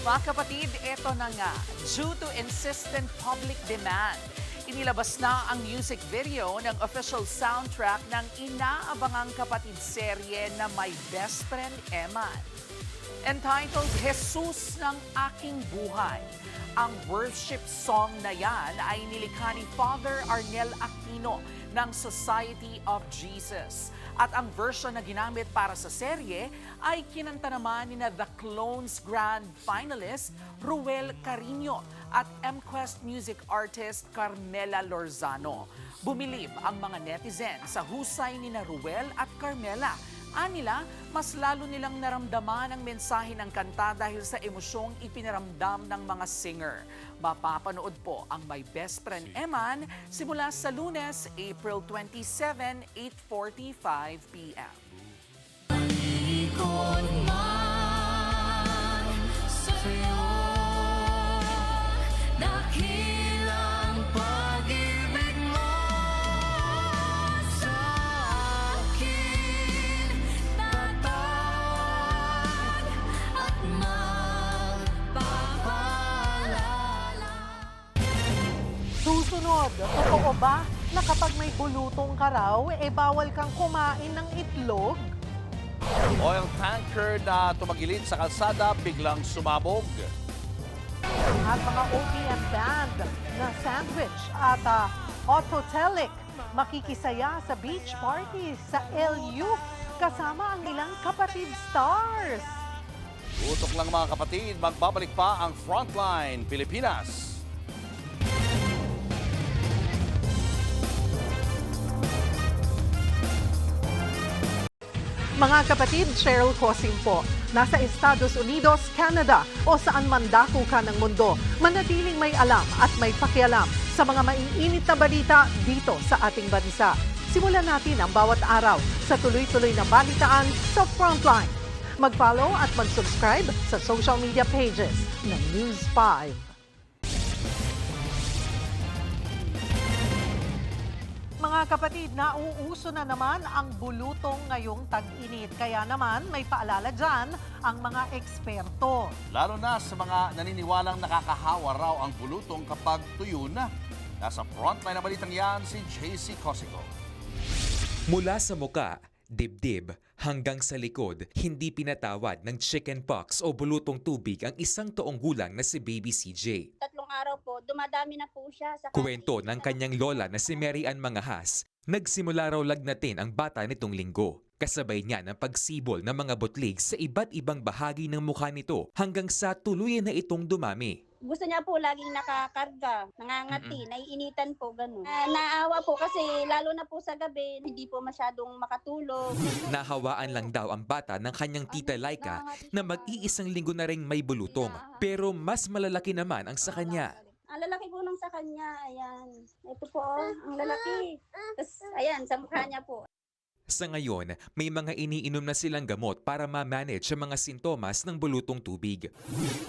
Mga kapatid, eto na nga. Due to insistent public demand, inilabas na ang music video ng official soundtrack ng inaabangang kapatid serye na My Best Friend Eman. Entitled Jesus ng Aking Buhay. Ang worship song na yan ay nilikha ni Father Arnel Aquino ng Society of Jesus. At ang version na ginamit para sa serye ay kinanta naman ni The Clones Grand Finalist Ruel Carino at MQuest music artist Carmela Lorzano. Bumilib ang mga netizen sa husay ni Ruel at Carmela. Anila, mas lalo nilang naramdaman ang mensahe ng kanta dahil sa emosyong ipinaramdam ng mga singer. Mapapanood po ang My Best Friend Eman simula sa Lunes, April 27, 8:45 p.m. Susunod, totoo ba na kapag may bulutong ka raw, bawal kang kumain ng itlog? Oil tanker na tumagilid sa kalsada biglang sumabog. At mga OPM band na Sandwich at Autotelic makikisaya sa beach party sa LU kasama ang ilang kapatid stars. Utok lang mga kapatid, magbabalik pa ang Frontline Pilipinas. Mga kapatid, Cheryl Cosim po. Nasa Estados Unidos, Canada o saan man dako ka ng mundo, manatiling may alam at may pakialam sa mga maiinit na balita dito sa ating bansa. Simulan natin ang bawat araw sa tuloy-tuloy na balitaan sa Frontline. Mag-follow at mag-subscribe sa social media pages ng News 5. Mga kapatid, nauuso na naman ang bulutong ngayong tag-init. Kaya naman may paalala dyan ang mga eksperto. Lalo na sa mga naniniwalang nakakahawa raw ang bulutong kapag tuyo na. Nasa Frontline na balitang yan si JC Cosico. Mula sa muka, dibdib, hanggang sa likod, hindi pinatawad ng chickenpox o bulutong tubig ang 1 taong gulang na si Baby CJ. 3 araw po, dumadami na po siya. Kwento ng kanyang lola na si Mary Ann Mangahas, nagsimula raw lagnatin ang bata nitong linggo. Kasabay niya ng pagsibol ng mga butlig sa iba't ibang bahagi ng mukha nito hanggang sa tuluyan na itong dumami. Gusto niya po laging nakakarga, nangangati, naiinitan po, ganun. Naawa po kasi lalo na po sa gabi, hindi po masyadong makatulog. Nahawaan lang daw ang bata ng kanyang tita Laika na mag-iisang linggo na ring may bulutong. Pero mas malalaki naman ang sa kanya. Ang lalaki po nung sa kanya, ayan. Ito po, ang lalaki. Tapos, ayan, sa mukha niya po. Sa ngayon, may mga iniinom na silang gamot para ma-manage ang mga sintomas ng bulutong tubig.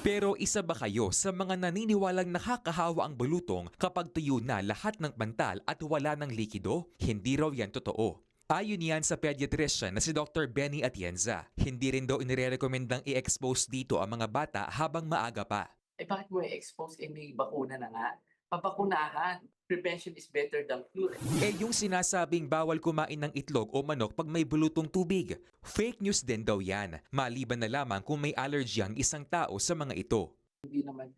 Pero isa ba kayo sa mga naniniwalang nakakahawa ang bulutong kapag tuyo na lahat ng pantal at wala ng likido? Hindi raw yan totoo. Ayon yan sa pediatrician na si Dr. Benny Atienza. Hindi rin daw inirekomendang i-expose dito ang mga bata habang maaga pa. Bakit mo i-expose? May bakuna na nga. Pabakunahan. Prevention is better than cure. Yung sinasabing bawal kumain ng itlog o manok pag may bulutong tubig. Fake news din daw yan. Maliban na lamang kung may allergy ang isang tao sa mga ito. Hindi naman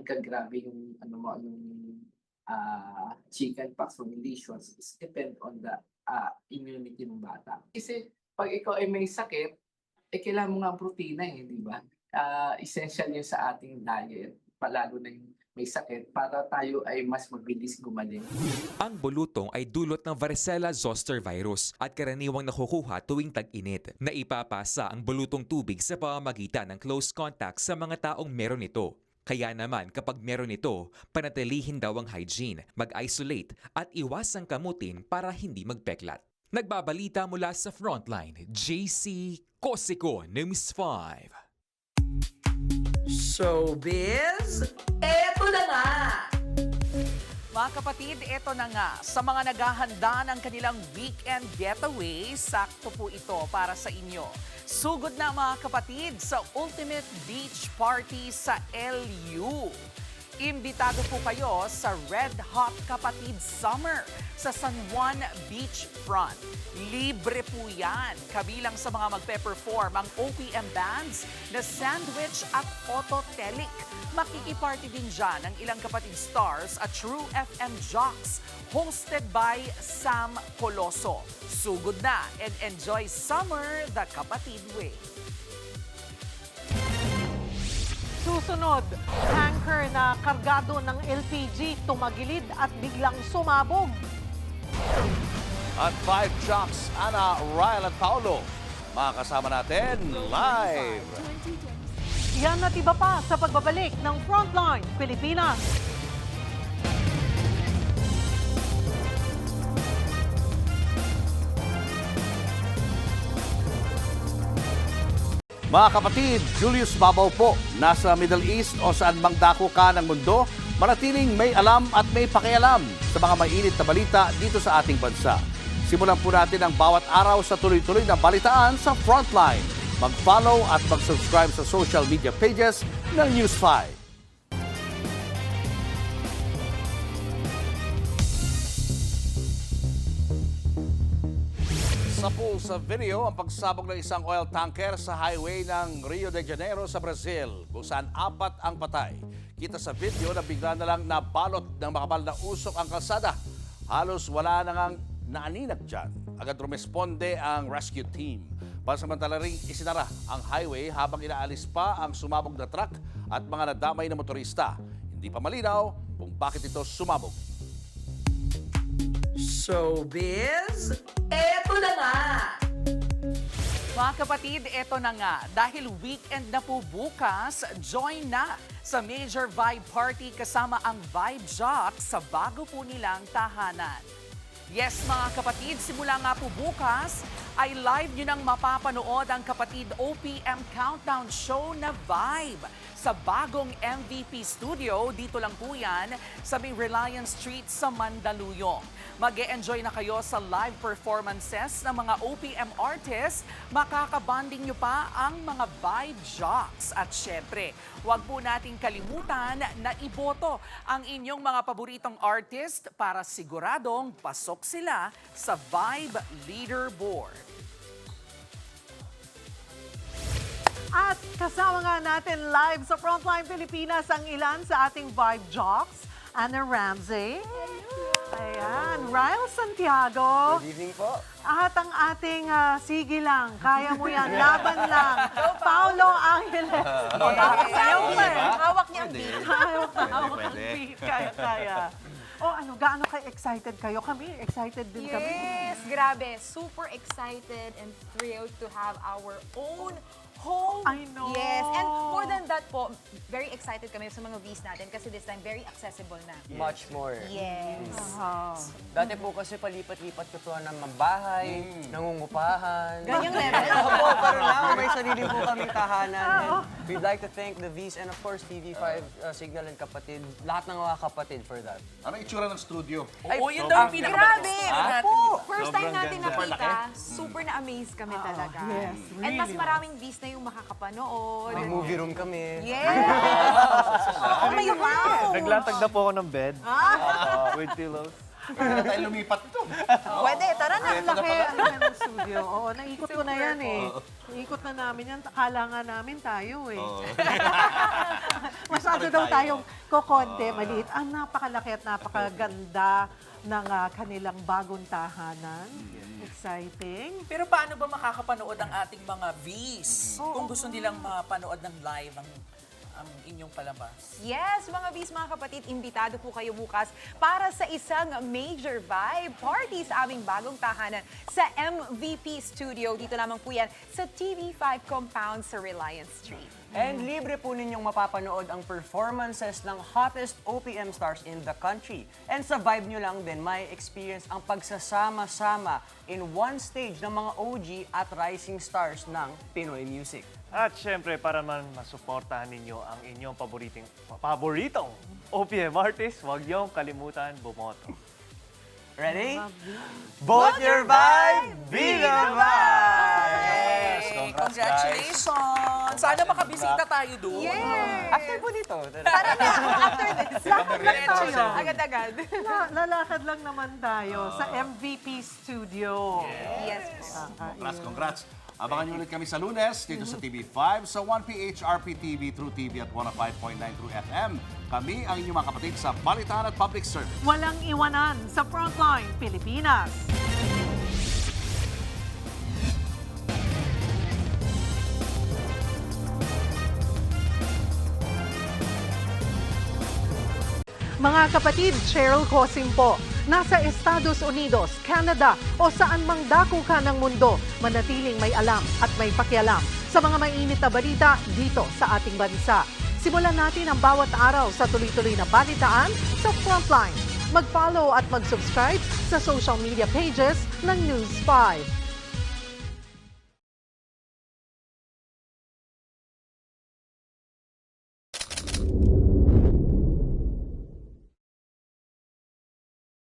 grabe yung chickenpox or lesions. It depend on the immunity ng bata. Kasi pag ikaw ay may sakit, kailangan mo nga protina di ba? essential yun sa ating diet, palalo na yung may sakit, para tayo ay mas mabilis gumaling. Ang bulutong ay dulot ng varicella zoster virus at karaniwang nakukuha tuwing tag-init. Naipapasa ang bulutong tubig sa pamamagitan ng close contact sa mga taong meron ito. Kaya naman kapag meron ito, panatilihin daw ang hygiene, mag-isolate at iwasang kamutin para hindi magpeklat. Nagbabalita mula sa Frontline, JC Cosico, News 5. Showbiz, eto na nga! Mga kapatid, ito na nga. Sa mga naghahanda ng kanilang weekend getaway, sakto po ito para sa inyo. Sugod na mga kapatid sa Ultimate Beach Party sa LU. Imbitado po kayo sa Red Hot Kapatid Summer sa San Juan Beachfront. Libre po yan. Kabilang sa mga magpe-perform ang OPM bands na Sandwich at Autotelic. Makikiparty din dyan ang ilang kapatid stars at True FM Jocks, hosted by Sam Coloso. Sugod na and enjoy summer the Kapatid way. Susunod, tanker na kargado ng LPG tumagilid at biglang sumabog. At 5 Jocks, Ana, Ryle at Paolo. Makakasama natin live. Yan at iba pa sa pagbabalik ng Frontline Pilipinas. Mga kapatid, Julius Babaw po, nasa Middle East o saan mang dako ka ng mundo, manatiling may alam at may pakialam sa mga mainit na balita dito sa ating bansa. Simulan po natin ang bawat araw sa tuloy-tuloy na balitaan sa Frontline. Mag-follow at mag-subscribe sa social media pages ng News 5. Napul sa video ang pagsabog ng isang oil tanker sa highway ng Rio de Janeiro sa Brazil, kung saan 4 ang patay. Kita sa video na bigla na lang nabalot ng makapal na usok ang kalsada. Halos wala na ngang naaninag dyan. Agad rumesponde ang rescue team. Pansamantala ring isinara ang highway habang inaalis pa ang sumabog na truck at mga nadamay na motorista. Hindi pa malinaw kung bakit ito sumabog. Showbiz, eto na nga! Mga kapatid, eto na nga. Dahil weekend na po bukas, join na sa Major Vibe Party kasama ang Vibe Jocks sa bago po nilang tahanan. Yes, mga kapatid, simula nga po bukas, ay live nyo nang mapapanood ang kapatid OPM Countdown Show na Vibe sa bagong MVP Studio. Dito lang po yan sa may Reliance Street sa Mandaluyong. Mag-e-enjoy na kayo sa live performances ng mga OPM artists. Makakabanding nyo pa ang mga Vibe Jocks. At syempre, huwag po nating kalimutan na iboto ang inyong mga paboritong artist para siguradong pasok sila sa Vibe Leaderboard. At kasama nga natin live sa Frontline Pilipinas ang ilan sa ating Vibe Jocks. Anna Ramsey. Ayan, Ryle Santiago. Good evening po. At ang ating sige lang, kaya mo yan, laban lang. Paolo Angeles. Hawak niya ang beat. Hawak ang beat. Kaya. O ano, gaano excited kayo? Kami, excited din kami. Yes, grabe. Super excited and thrilled to have our own home. I know. Yes, and more than that po, very excited kami sa mga Vs natin kasi this time very accessible na. Much more. Yes. Dati po kasi palipat-lipat ko to ng bahay, nangungupahan. Ganyang level. Opo, pero now may sarili po kaming tahanan. And we'd like to thank the Vs and of course TV5, Signal and Kapatid, lahat ng mga kapatid for that. Ano itsura ng studio? Oo, yun daw ang pinaka-best. Grabe! First time natin nakita, super na-amaze kami talaga. Yes, And mas really maraming Vs na yung makakapanood. May movie room kami. Yes! Oh my wow! Naglatag na po ako ng bed with pillows. Pwede na tayo lumipat to. Pwede, tara na. Ang laki ng studio. Oo, naikot ko na yan eh. Naikot na namin yan. Akala nga namin tayo eh. Masyado daw tayong kokonte, maliit. Ang napakalaki at napakaganda ng kanilang bagong tahanan. Exciting. Pero paano ba makakapanood ang ating mga Vs kung gusto nilang mapanood ng live ang inyong palabas? Yes, mga Vs, mga kapatid, imbitado po kayo bukas para sa isang major vibe party sa aming bagong tahanan sa MVP Studio. Dito lamang po yan sa TV5 Compound sa Reliance Street. And libre po ninyong mapapanood ang performances ng hottest OPM stars in the country. And sa vibe nyo lang din, may experience ang pagsasama-sama in one stage ng mga OG at rising stars ng Pinoy music. At syempre, para man masuportahan ninyo ang inyong paboritong OPM artist, huwag niyong kalimutan bumoto. Ready? Vote your vibe, be the vibe! Yes, congratulations! Sana makabisita tayo doon. Yes! After po dito. Tara na, after this. Lakad lang tayo. Agad-agad. Lalakad lang naman tayo sa MVP Studio. Yes. Congrats. Abangan niyo ulit kami sa Lunes dito sa TV5 sa 1PH RPTV True TV at 105.9 True FM. Kami ang inyong mga kapatid sa Balitaan at Public Service. Walang iwanan sa Frontline Pilipinas. Mga kapatid, Cheryl Cosim po. Nasa Estados Unidos, Canada o saan mang dako ka ng mundo, manatiling may alam at may pakialam sa mga mainit na balita dito sa ating bansa. Simulan natin ang bawat araw sa tuloy-tuloy na balitaan sa Frontline. Mag-follow at mag-subscribe sa social media pages ng News 5.